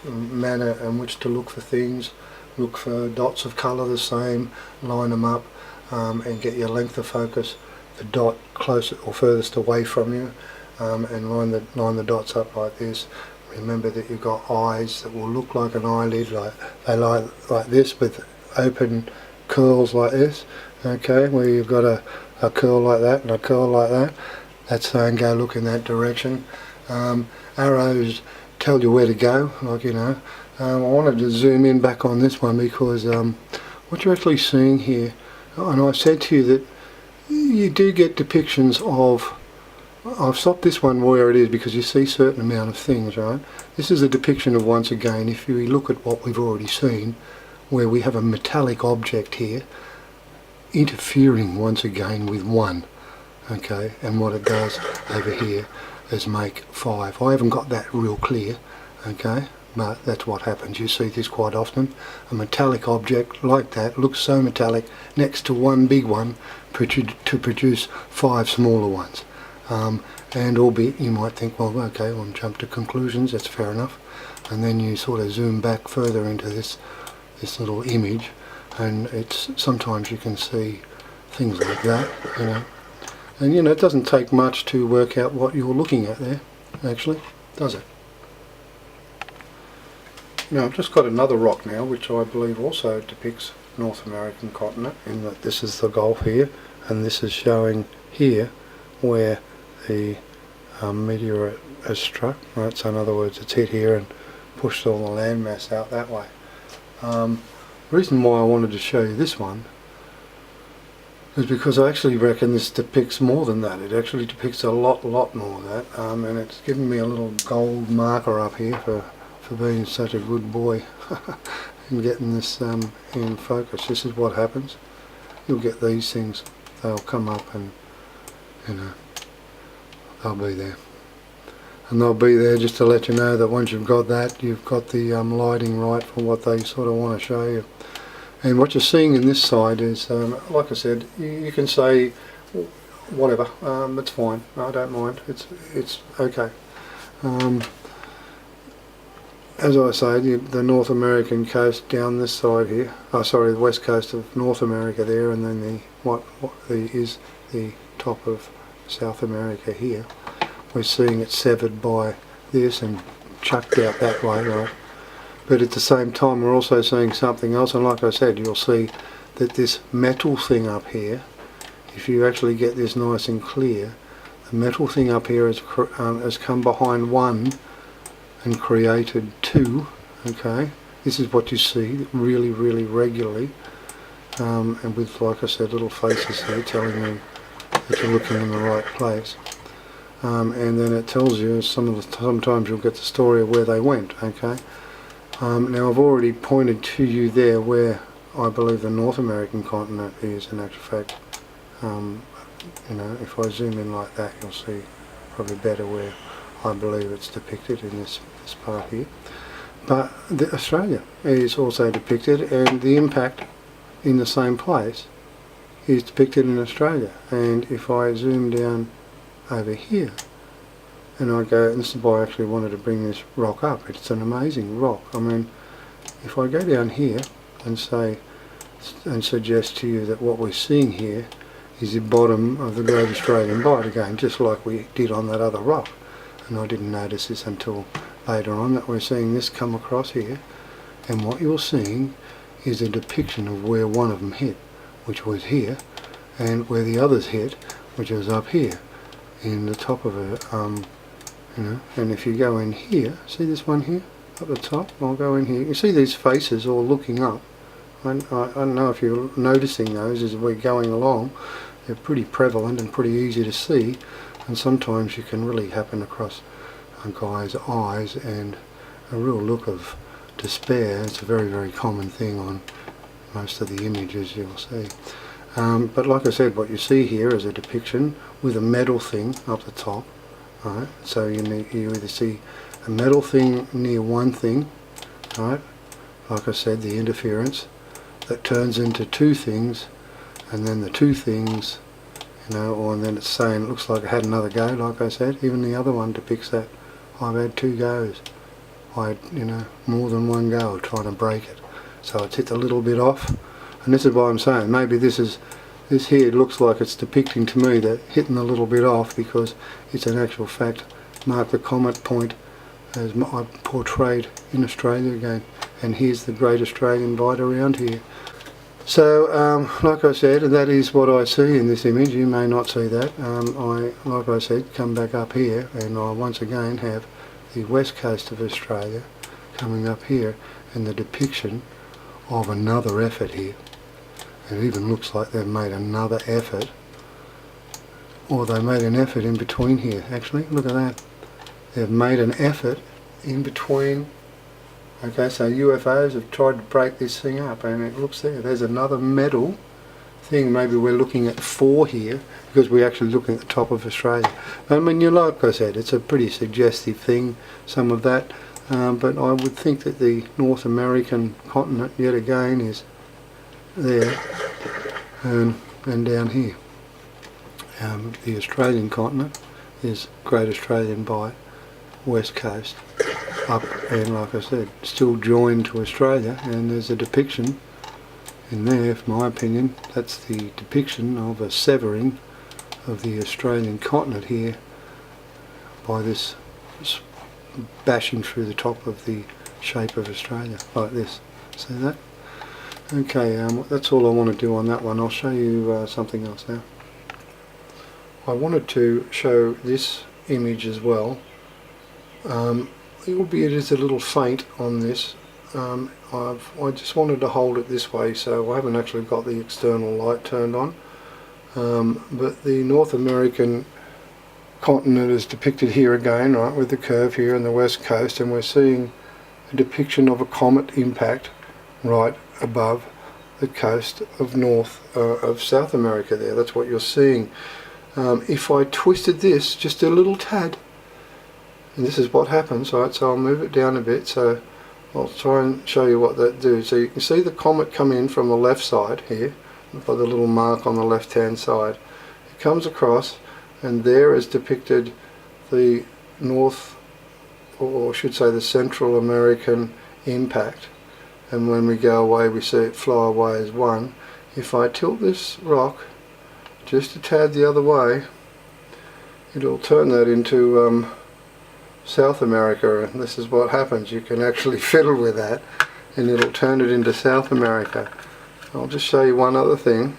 manner in which to look for things. Look for dots of colour the same, line them up, and get your length of focus, the dot closer or furthest away from you, and line the dots up like this. Remember that you've got eyes that will look like an eyelid, like this, with open curls like this, okay, where you've got a curl like that and a curl like that. That's saying go look in that direction. Arrows tell you where to go, like, you know. I wanted to zoom in back on this one because what you're actually seeing here, and I said to you that you do get depictions of, I've stopped this one where it is because you see certain amount of things, right? This is a depiction of, once again, if you look at what we've already seen, where we have a metallic object here interfering once again with 1, okay, and what it does over here is make 5. I haven't got that real clear, okay, but that's what happens. You see this quite often. A metallic object like that looks so metallic next to one big one to produce 5 smaller ones. And albeit you might think, well, okay, we'll jump to conclusions, that's fair enough, and then you sort of zoom back further into this little image, and it's sometimes you can see things like that, you know. And you know, it doesn't take much to work out what you're looking at there, actually, does it? Now I've just got another rock now, which I believe also depicts North American continent, in that this is the Gulf here, and this is showing here where the meteorite has struck, right? So in other words, it's hit here and pushed all the landmass out that way. The reason why I wanted to show you this one is because I actually reckon this depicts more than that. It actually depicts a lot more than that, and it's given me a little gold marker up here for being such a good boy and getting this in focus. This is what happens. You'll get these things, they'll come up and, you know, they'll be there. And they'll be there just to let you know that once you've got that, you've got the lighting right for what they sort of want to show you. And what you're seeing in this side is, like I said, you can say whatever, it's fine, I don't mind, it's okay. As I say, the North American coast down this side here, the west coast of North America there, and then what is the top of South America here. We're seeing it severed by this and chucked out that way, right? But at the same time we're also seeing something else, and like I said, you'll see that this metal thing up here, if you actually get this nice and clear, the metal thing up here has come behind 1 and created 2, okay? This is what you see really regularly, and with, like I said, little faces there telling you that you're looking in the right place. And then it tells you sometimes you'll get the story of where they went, okay? Now I've already pointed to you there where I believe the North American continent is, in actual fact. You know, if I zoom in like that, you'll see probably better where I believe it's depicted in this part here. But Australia is also depicted, and the impact in the same place is depicted in Australia. And if I zoom down over here and I go, and this is why I actually wanted to bring this rock up, it's an amazing rock. I mean, if I go down here and say and suggest to you that what we're seeing here is the bottom of the Great Australian Bight, again just like we did on that other rock, and I didn't notice this until later on, that we're seeing this come across here, and what you're seeing is a depiction of where one of them hit, which was here, and where the others hit, which was up here in the top of it, you know. And if you go in here, see this one here up the top, I'll go in here, you see these faces all looking up. I don't know if you're noticing those as we're going along. they're pretty prevalent and pretty easy to see, and sometimes you can really happen across a guy's eyes and a real look of despair. It's a very, very common thing on most of the images you'll see. But like I said, what you see here is a depiction with a metal thing up the top. Right? So you either see a metal thing near one thing, right? Like I said, the interference that turns into two things, and then the two things, and then it's saying it looks like it had another go. Like I said, even the other one depicts that I've had two goes. I had, more than one go of trying to break it. So it's hit a little bit off, and this is why I'm saying maybe this here looks like it's depicting to me that hitting a little bit off, because it's an actual fact marked the comet point as I portrayed in Australia again, and here's the Great Australian Bight around here. So like I said, that is what I see in this image. You may not see that. Like I said, come back up here and I once again have the west coast of Australia coming up here, and the depiction of another effort here. It even looks like they've made another effort, or they made an effort in between here. Actually, look at that. They've made an effort in between. Okay, so UFOs have tried to break this thing up, and it looks there. There's another metal thing. Maybe we're looking at 4 here, because we're actually looking at the top of Australia. I mean, like I said, it's a pretty suggestive thing, some of that. But I would think that the North American continent, yet again, is there and down here. The Australian continent is Great Australian Bight, west coast, up, and like I said, still joined to Australia, and there's a depiction in there, for my opinion, that's the depiction of a severing of the Australian continent here by this bashing through the top of the shape of Australia, like this. See that? Okay, that's all I want to do on that one. I'll show you something else now. I wanted to show this image as well. Albeit it's a little faint on this. I just wanted to hold it this way, so I haven't actually got the external light turned on. But the North American continent is depicted here again, right, with the curve here on the west coast, and we're seeing a depiction of a comet impact right above the coast of South America there. That's what you're seeing. If I twisted this just a little tad, and this is what happens, right, so I'll move it down a bit, so I'll try and show you what that do. So you can see the comet come in from the left side here, by the little mark on the left hand side. It comes across, and there is depicted the North, or I should say the Central American impact, and when we go away we see it fly away as one. If I tilt this rock just a tad the other way, it'll turn that into South America, and this is what happens. You can actually fiddle with that and it'll turn it into South America. I'll just show you one other thing.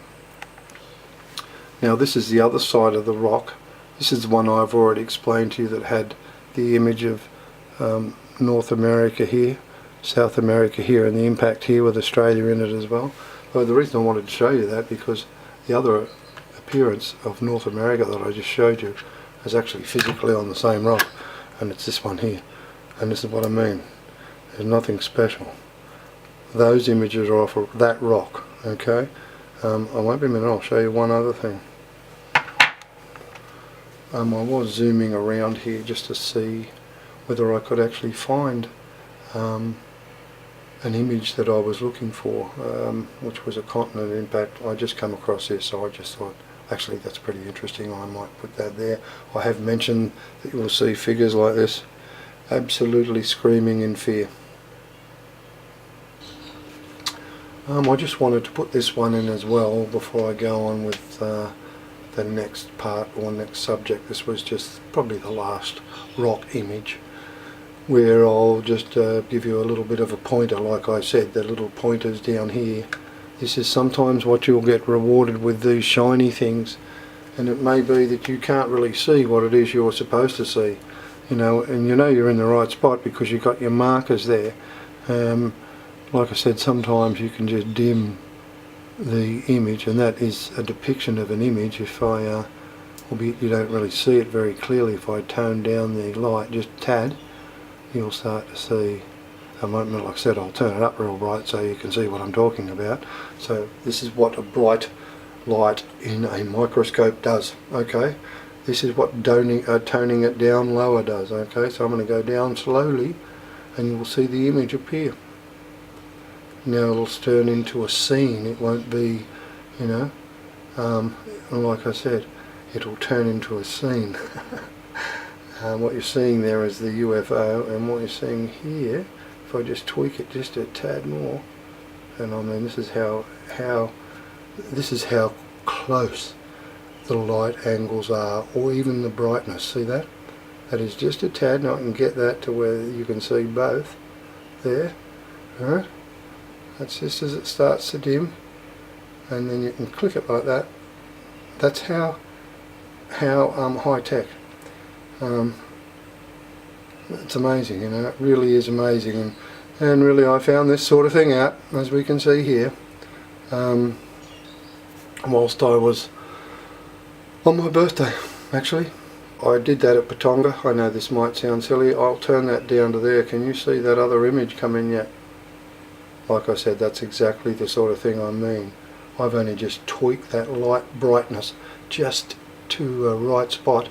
Now this is the other side of the rock. This is the one I've already explained to you that had the image of North America here, South America here, and the impact here with Australia in it as well. But the reason I wanted to show you that, because the other appearance of North America that I just showed you is actually physically on the same rock, and it's this one here. And this is what I mean. There's nothing special. Those images are off of that rock, okay? I won't be a minute, I'll show you one other thing. I was zooming around here just to see whether I could actually find an image that I was looking for, which was a continent impact. I just come across this, so I just thought, actually that's pretty interesting, I might put that there. I have mentioned that you will see figures like this absolutely screaming in fear. I just wanted to put this one in as well before I go on with the next part or next subject. This was just probably the last rock image, where I'll just give you a little bit of a pointer. Like I said, the little pointers down here. This is sometimes what you'll get rewarded with, these shiny things, and it may be that you can't really see what it is you're supposed to see, and you're in the right spot because you've got your markers there. Like I said, sometimes you can just dim the image, and that is a depiction of an image. If I you don't really see it very clearly. If I tone down the light just a tad, you'll start to see. Like I said, I'll turn it up real bright so you can see what I'm talking about. So this is what a bright light in a microscope does. Okay, this is what toning it down lower does. Okay, so I'm going to go down slowly and you will see the image appear. Now it'll turn into a scene. It won't be, you know, like I said, it'll turn into a scene. What you're seeing there is the UFO, and what you're seeing here, if I just tweak it just a tad more, and I mean this is how close the light angles are, or even the brightness. See that? That is just a tad. Now I can get that to where you can see both there. Alright? That's just as it starts to dim, and then you can click it like that. That's how high tech. It's amazing, you know, it really is amazing, and really I found this sort of thing out, as we can see here, whilst I was on my birthday. Actually, I did that at Patonga. I know this might sound silly. I'll turn that down to there. Can you see that other image come in yet? Like I said, that's exactly the sort of thing I mean. I've only just tweaked that light brightness just to a right spot,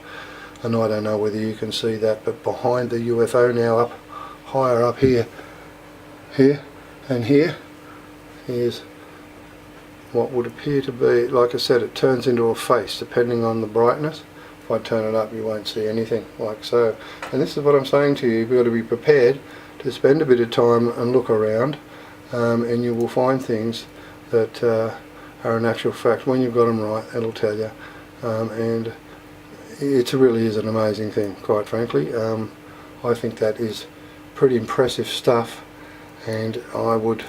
and I don't know whether you can see that, but behind the UFO now, up higher up here and here, is what would appear to be, like I said, it turns into a face depending on the brightness. If I turn it up you won't see anything, like so. And this is what I'm saying to you, you've got to be prepared to spend a bit of time and look around, and you will find things that are an actual fact. When you've got them right, it'll tell you, and it really is an amazing thing, quite frankly. I think that is pretty impressive stuff, and I would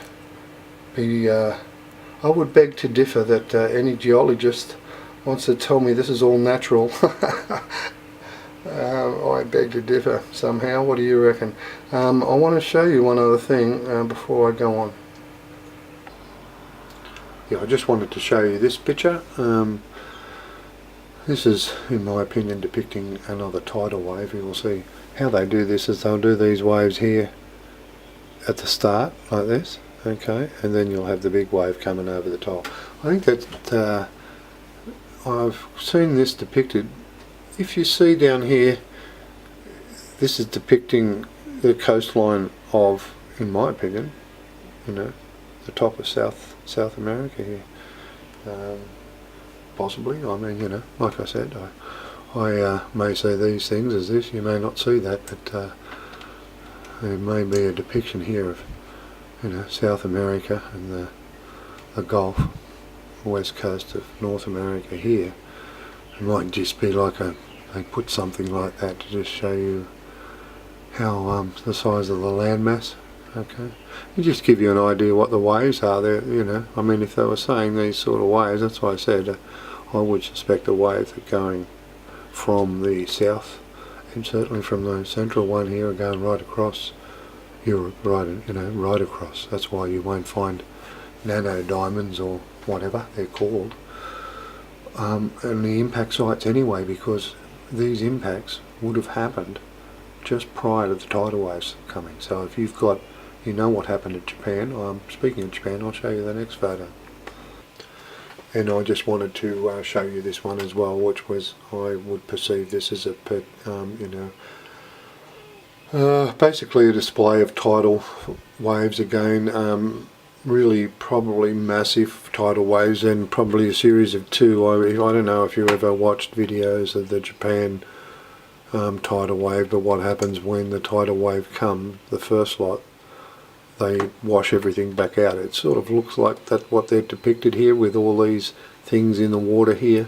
beg to differ that any geologist wants to tell me this is all natural. I beg to differ somehow. What do you reckon? I want to show you one other thing before I go on. Yeah, I just wanted to show you this picture. This is, in my opinion, depicting another tidal wave. You will see how they do this is they'll do these waves here at the start, like this, okay, and then you'll have the big wave coming over the top. I think that I've seen this depicted. If you see down here, this is depicting the coastline of, in my opinion, you know, the top of South America here. Possibly, I mean, you know, like I said, I may see these things as this, you may not see that, but there may be a depiction here of, you know, South America and the Gulf, west coast of North America here. It might just be like they put something like that to just show you how the size of the landmass. Okay, it just give you an idea what the waves are there, you know. I mean, if they were saying these sort of waves, that's why I said I would suspect a wave that going from the south, and certainly from the central one here, going right across Europe, right, you know, right across. That's why you won't find nano diamonds or whatever they're called, and the impact sites anyway, because these impacts would have happened just prior to the tidal waves coming. So if you've got, you know what happened in Japan. Speaking of Japan, I'll show you the next photo. And I just wanted to show you this one as well, which was, I would perceive this as a, you know, basically a display of tidal waves again. Really probably massive tidal waves, and probably a series of two. I don't know if you ever watched videos of the Japan tidal wave, but what happens when the tidal wave comes, the first lot, they wash everything back out. It sort of looks like that what they've depicted here, with all these things in the water here,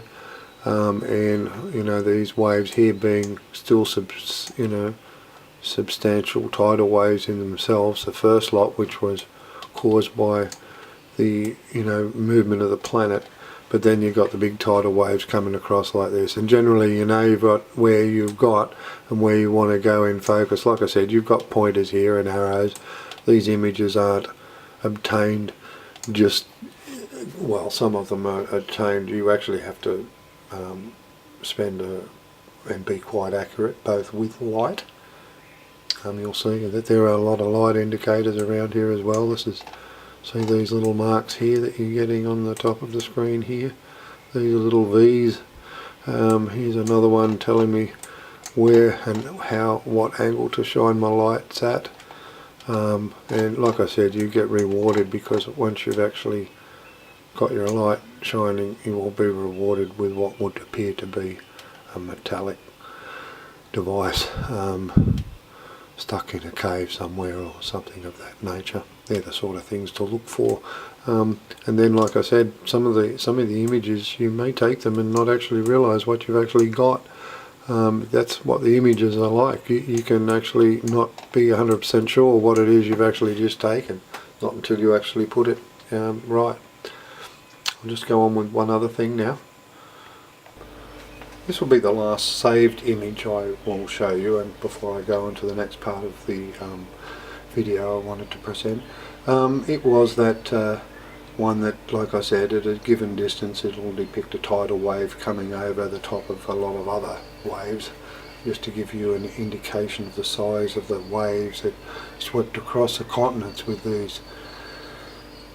and you know, these waves here being still you know, substantial tidal waves in themselves. The first lot, which was caused by the, you know, movement of the planet, but then you've got the big tidal waves coming across like this, and generally, you know, you've got where you've got and where you want to go in focus. Like I said, you've got pointers here and arrows. These images aren't obtained just well, some of them are tamed. You actually have to and be quite accurate, both with light. You'll see that there are a lot of light indicators around here as well. See these little marks here that you're getting on the top of the screen here? These are little V's. Here's another one telling me where and what angle to shine my lights at. And like I said, you get rewarded, because once you've actually got your light shining, you will be rewarded with what would appear to be a metallic device stuck in a cave somewhere or something of that nature. They're the sort of things to look for. And then, like I said, some of the images, you may take them and not actually realise what you've actually got. That's what the images are like. You can actually not be 100% sure what it is you've actually just taken, not until you actually put it right. I'll just go on with one other thing now. This will be the last saved image I will show you, and before I go on to the next part of the video I wanted to present. It was that one that, like I said, at a given distance it will depict a tidal wave coming over the top of a lot of other waves, just to give you an indication of the size of the waves that swept across the continents with these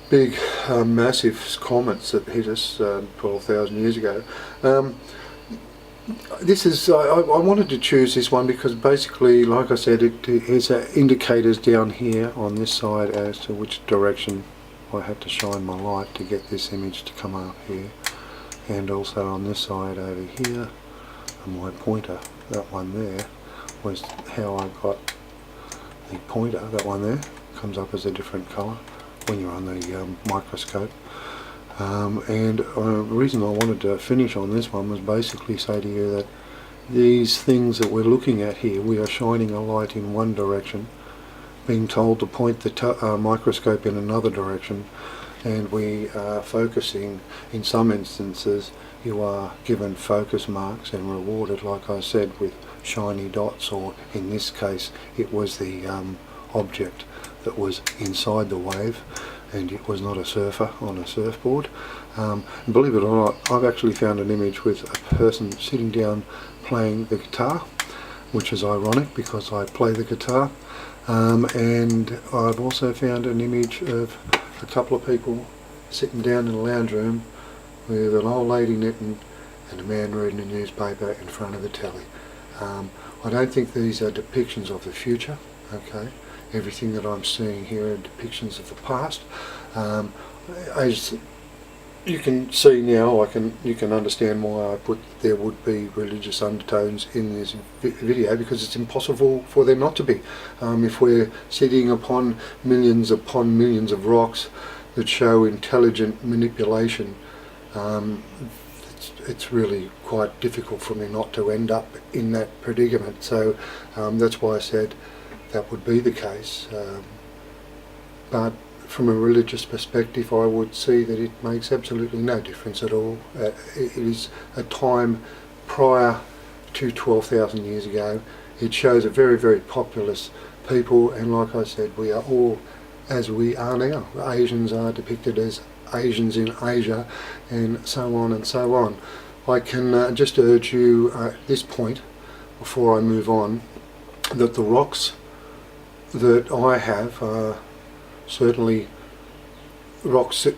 big massive comets that hit us 12,000 years ago. This is, I wanted to choose this one because basically, like I said, it has indicators down here on this side as to which direction I had to shine my light to get this image to come up here, and also on this side over here, and my pointer, that one there, was how I got the pointer. That one there comes up as a different colour when you're on the microscope. And the reason I wanted to finish on this one was basically say to you that these things that we're looking at here, we are shining a light in one direction, being told to point the microscope in another direction, and we are focusing. In some instances you are given focus marks and rewarded, like I said, with shiny dots, or in this case it was the object that was inside the wave, and it was not a surfer on a surfboard. And believe it or not, I've actually found an image with a person sitting down playing the guitar, which is ironic because I play the guitar. And I've also found an image of a couple of people sitting down in a lounge room with an old lady knitting and a man reading a newspaper in front of the telly. I don't think these are depictions of the future, okay? Everything that I'm seeing here are depictions of the past. As you can see now, you can understand why I put there would be religious undertones in this video, because it's impossible for there not to be. If we're sitting upon millions of rocks that show intelligent manipulation, it's really quite difficult for me not to end up in that predicament. So that's why I said that would be the case. But from a religious perspective, I would see that it makes absolutely no difference at all. It is a time prior to 12,000 years ago. It shows a very, very populous people, and like I said, we are all as we are now. Asians are depicted as Asians in Asia, and so on and so on. I can just urge you at this point, before I move on, that the rocks that I have are certainly rocks that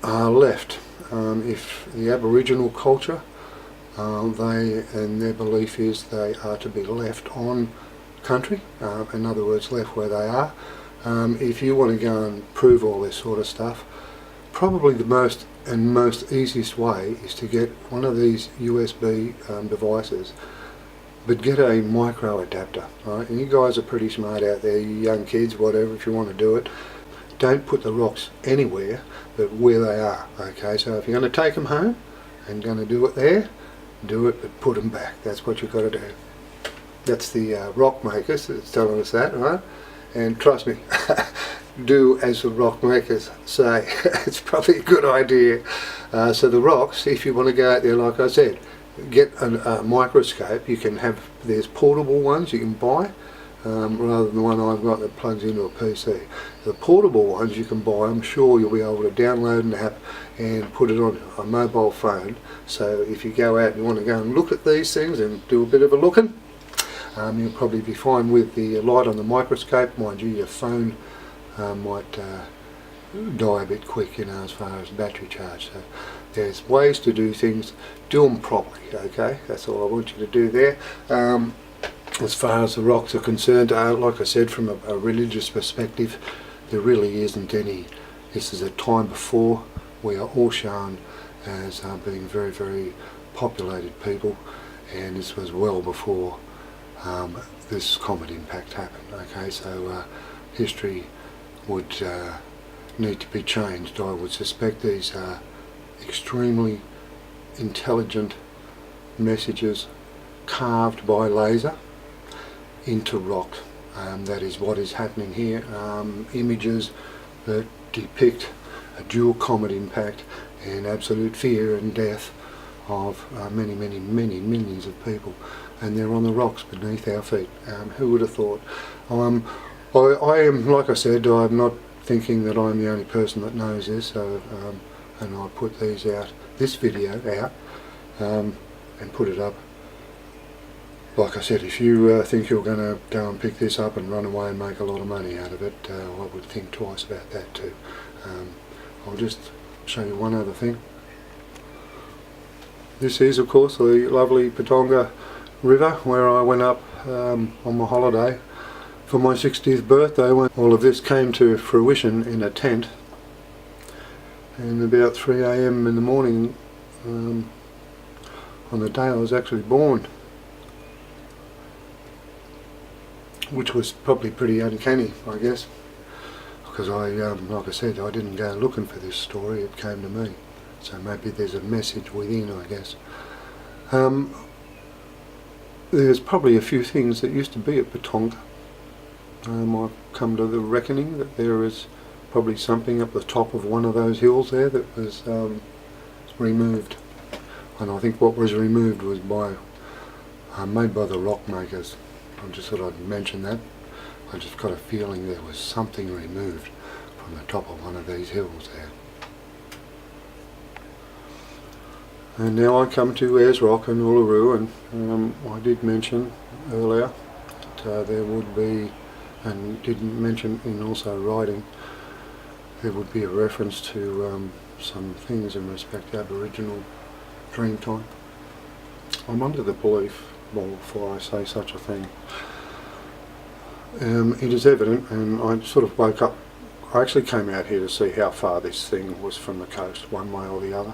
are left. If the Aboriginal culture, their belief is they are to be left on country, in other words, left where they are. If you want to go and prove all this sort of stuff, probably the most easiest way is to get one of these USB devices, but get a micro adapter, right? And you guys are pretty smart out there, you young kids, whatever, if you want to do it. Don't put the rocks anywhere but where they are, okay? So if you're going to take them home and going to do it there, do it, but put them back. That's what you've got to do. That's the rock makers that's telling us that, right? And trust me, do as the rock makers say. It's probably a good idea. So the rocks, if you want to go out there, like I said, get a microscope. You can have, there's portable ones you can buy, rather than the one I've got that plugs into a PC. The portable ones you can buy, I'm sure you'll be able to download an app and put it on a mobile phone, so if you go out and you want to go and look at these things and do a bit of a looking, you'll probably be fine with the light on the microscope. Mind you, your phone might die a bit quick, you know, as far as battery charge. So there's ways to do things, do them properly, okay? That's all I want you to do there. As far as the rocks are concerned, like I said, from a religious perspective, there really isn't any. This is a time before we are all shown as being very, very populated people, and this was well before this comet impact happened. Okay, so history would need to be changed. I would suspect these are extremely intelligent messages carved by laser into rock. That is what is happening here. Images that depict a dual comet impact and absolute fear and death of many millions of people, and they're on the rocks beneath our feet. Who would have thought? I am, like I said, I'm not thinking that I'm the only person that knows this, so and I put these out, this video out, and put it up. Like I said, if you think you're going to go and pick this up and run away and make a lot of money out of it, I would think twice about that too. I'll just show you one other thing. This is, of course, the lovely Patonga River, where I went up on my holiday for my 60th birthday, when all of this came to fruition in a tent. And about 3 AM in the morning, on the day I was actually born, which was probably pretty uncanny, I guess, because like I said, I didn't go looking for this story, it came to me. So maybe there's a message within, I guess. There's probably a few things that used to be at Patonga. I've come to the reckoning that there is probably something up the top of one of those hills there that was removed. And I think what was removed was made by the rock makers. I just thought I'd mention that. I just got a feeling there was something removed from the top of one of these hills there. And now I come to Ayers Rock and Uluru, and I did mention earlier that there would be, and didn't mention in also writing, there would be a reference to some things in respect to Aboriginal Dreamtime. I'm under the belief, well, before I say such a thing, it is evident, and I sort of woke up, I actually came out here to see how far this thing was from the coast, one way or the other.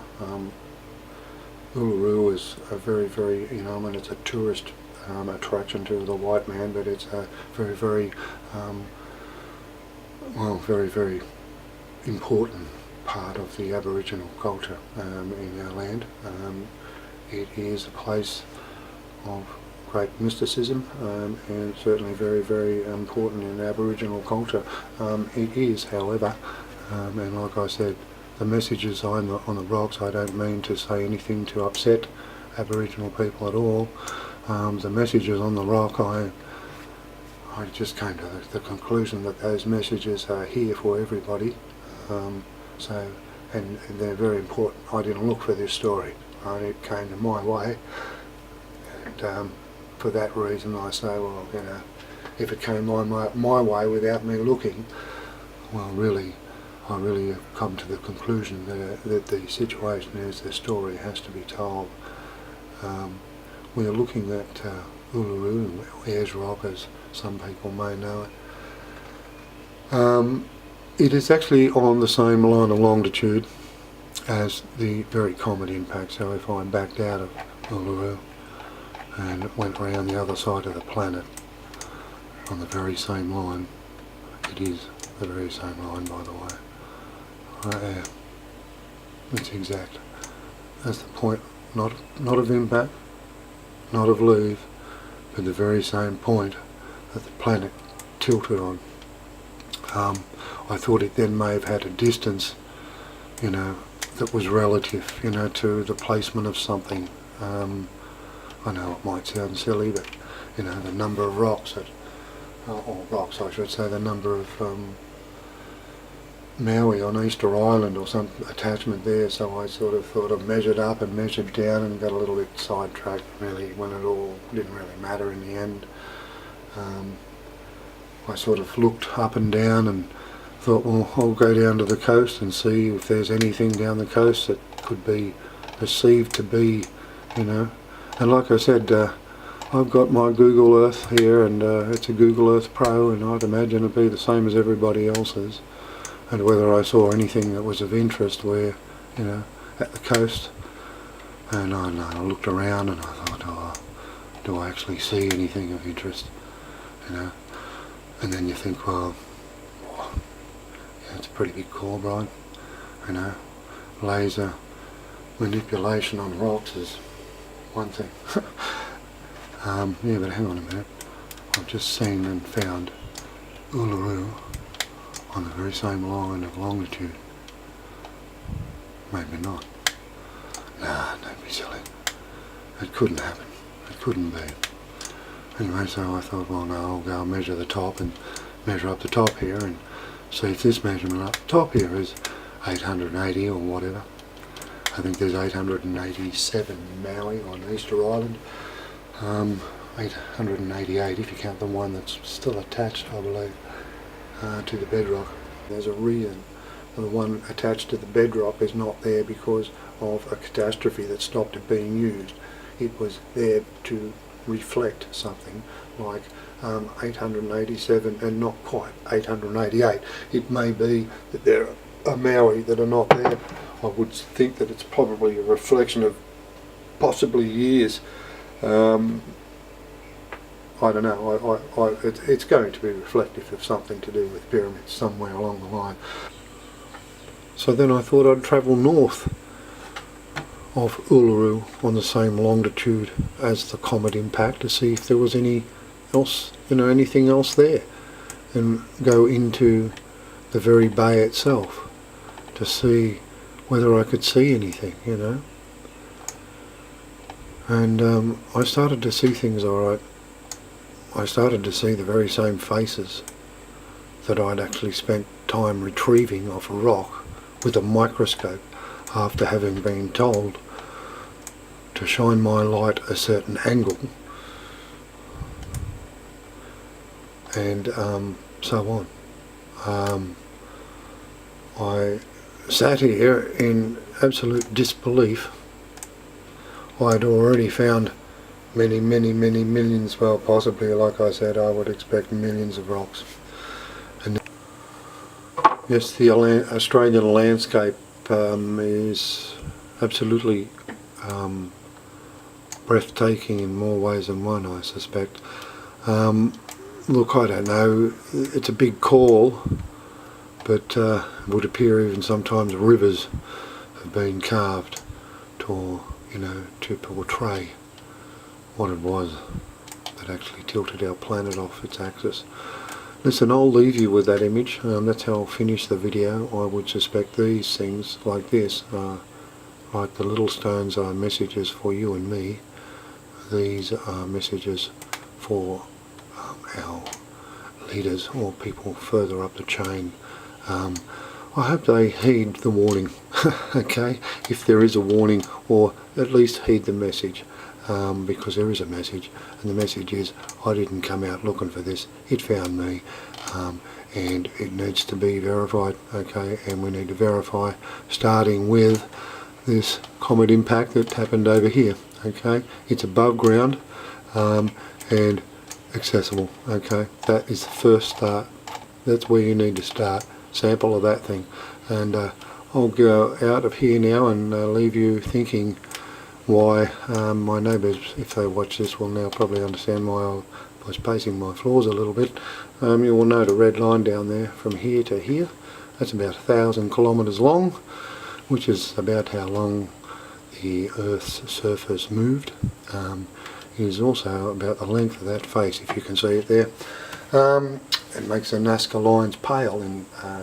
Uluru is a very, you know, I mean, it's a tourist attraction to the white man, but it's a very very important part of the Aboriginal culture in our land. It is a place of great mysticism, and certainly very important in Aboriginal culture. It is, however, and like I said, the messages on the rocks, I don't mean to say anything to upset Aboriginal people at all. The messages on the rock, I just came to the conclusion that those messages are here for everybody. So, and they're very important. I didn't look for this story, right? It came to my way, and for that reason I say, well, you know, if it came my way without me looking, well, really, I really have come to the conclusion that the situation is, the story has to be told. We are looking at Uluru, Ayers Rock, as some people may know it. It is actually on the same line of longitude as the very comet impact. So if I backed out of Uluru and went around the other side of the planet on the very same line, it is the very same line, by the way. It's exact. That's the point, not of impact, not of leave, but the very same point that the planet tilted on. I thought it then may have had a distance, you know, that was relative, you know, to the placement of something. I know it might sound silly, but, you know, the number of rocks at or rocks I should say, the number of Maui on Easter Island or some attachment there, so I sort of thought I measured up and measured down and got a little bit sidetracked really when it all didn't really matter in the end. I sort of looked up and down and thought, well, I'll go down to the coast and see if there's anything down the coast that could be perceived to be, you know. And like I said, I've got my Google Earth here, and it's a Google Earth Pro, and I'd imagine it'd be the same as everybody else's. And whether I saw anything that was of interest where, you know, at the coast. And I looked around and I thought, oh, do I actually see anything of interest, you know? And then you think, well, yeah, it's a pretty big call, Brian, you know. Laser manipulation on rocks is one thing. Yeah, but hang on a minute. I've just seen and found Uluru on the very same line of longitude. Maybe not. Nah, don't be silly. It couldn't happen. It couldn't be. Anyway, so I thought, well, no, I'll go measure the top and measure up the top here and see if this measurement up the top here is 880 or whatever. I think there's 887 Maui on Easter Island. 888 if you count the one that's still attached, I believe, to the bedrock. There's a reason the one attached to the bedrock is not there because of a catastrophe that stopped it being used. It was there to reflect something like 887 and not quite 888. It may be that there are Maui that are not there. I would think that it's probably a reflection of possibly years. I don't know, it's going to be reflective of something to do with pyramids somewhere along the line. So then I thought I'd travel north of Uluru on the same longitude as the comet impact to see if there was any else, you know, anything else there, and go into the very bay itself to see whether I could see anything, you know. And I started to see things alright. I started to see the very same faces that I'd actually spent time retrieving off a rock with a microscope after having been told to shine my light a certain angle and so on. I sat here in absolute disbelief. I'd already found many millions, well, possibly, like I said, I would expect millions of rocks. And yes, the Australian landscape is absolutely breathtaking in more ways than one, I suspect. Look, I don't know, it's a big call, but it would appear even sometimes rivers have been carved to, you know, to portray what it was that actually tilted our planet off its axis. Listen, I'll leave you with that image. That's how I'll finish the video. I would suspect these things like this, like the little stones, are messages for you and me. These are messages for our leaders or people further up the chain. I hope they heed the warning, okay, if there is a warning, or at least heed the message. Because there is a message, and the message is, I didn't come out looking for this, it found me, and it needs to be verified, okay, and we need to verify starting with this comet impact that happened over here, okay. It's above ground and accessible, okay. That is the first start. That's where you need to start. Sample of that thing, and I'll go out of here now and leave you thinking why my neighbours, if they watch this, will now probably understand why I was pacing my floors a little bit. You will note a red line down there from here to here. That's about 1,000 kilometres long, which is about how long the Earth's surface moved. It is also about the length of that face, if you can see it there. It makes the Nazca lines pale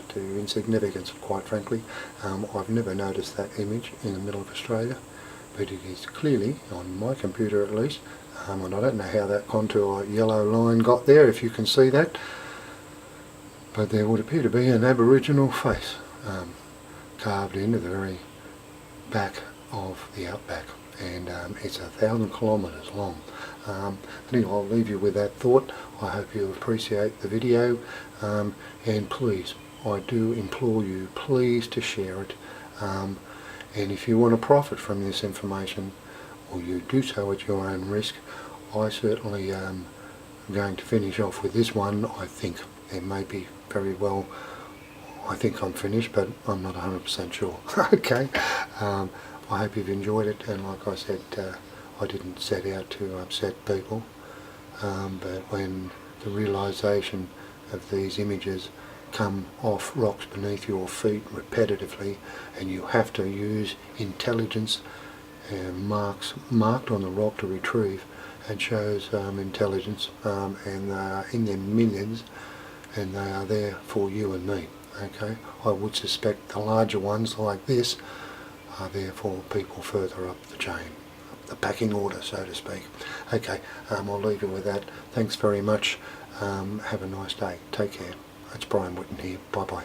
to insignificance, quite frankly. I've never noticed that image in the middle of Australia, but it is clearly, on my computer at least, And I don't know how that contour yellow line got there, if you can see that, but there would appear to be an Aboriginal face carved into the very back of the outback, and it's 1,000 kilometres long. Anyway, I'll leave you with that thought. I hope you appreciate the video, and please, I do implore you, please to share it, and if you want to profit from this information, or you do so at your own risk, I certainly am going to finish off with this one. I think there may be very well, I think I'm finished, but I'm not 100% sure. Okay, I hope you've enjoyed it, and like I said, I didn't set out to upset people, but when the realisation of these images come off rocks beneath your feet repetitively, and you have to use intelligence marks marked on the rock to retrieve, and shows intelligence, and they are in their millions, and they are there for you and me. Okay, I would suspect the larger ones like this are there for people further up the chain, the packing order, so to speak. Okay, I'll leave you with that. Thanks very much. Have a nice day. Take care. It's Brian Whitten here. Bye bye.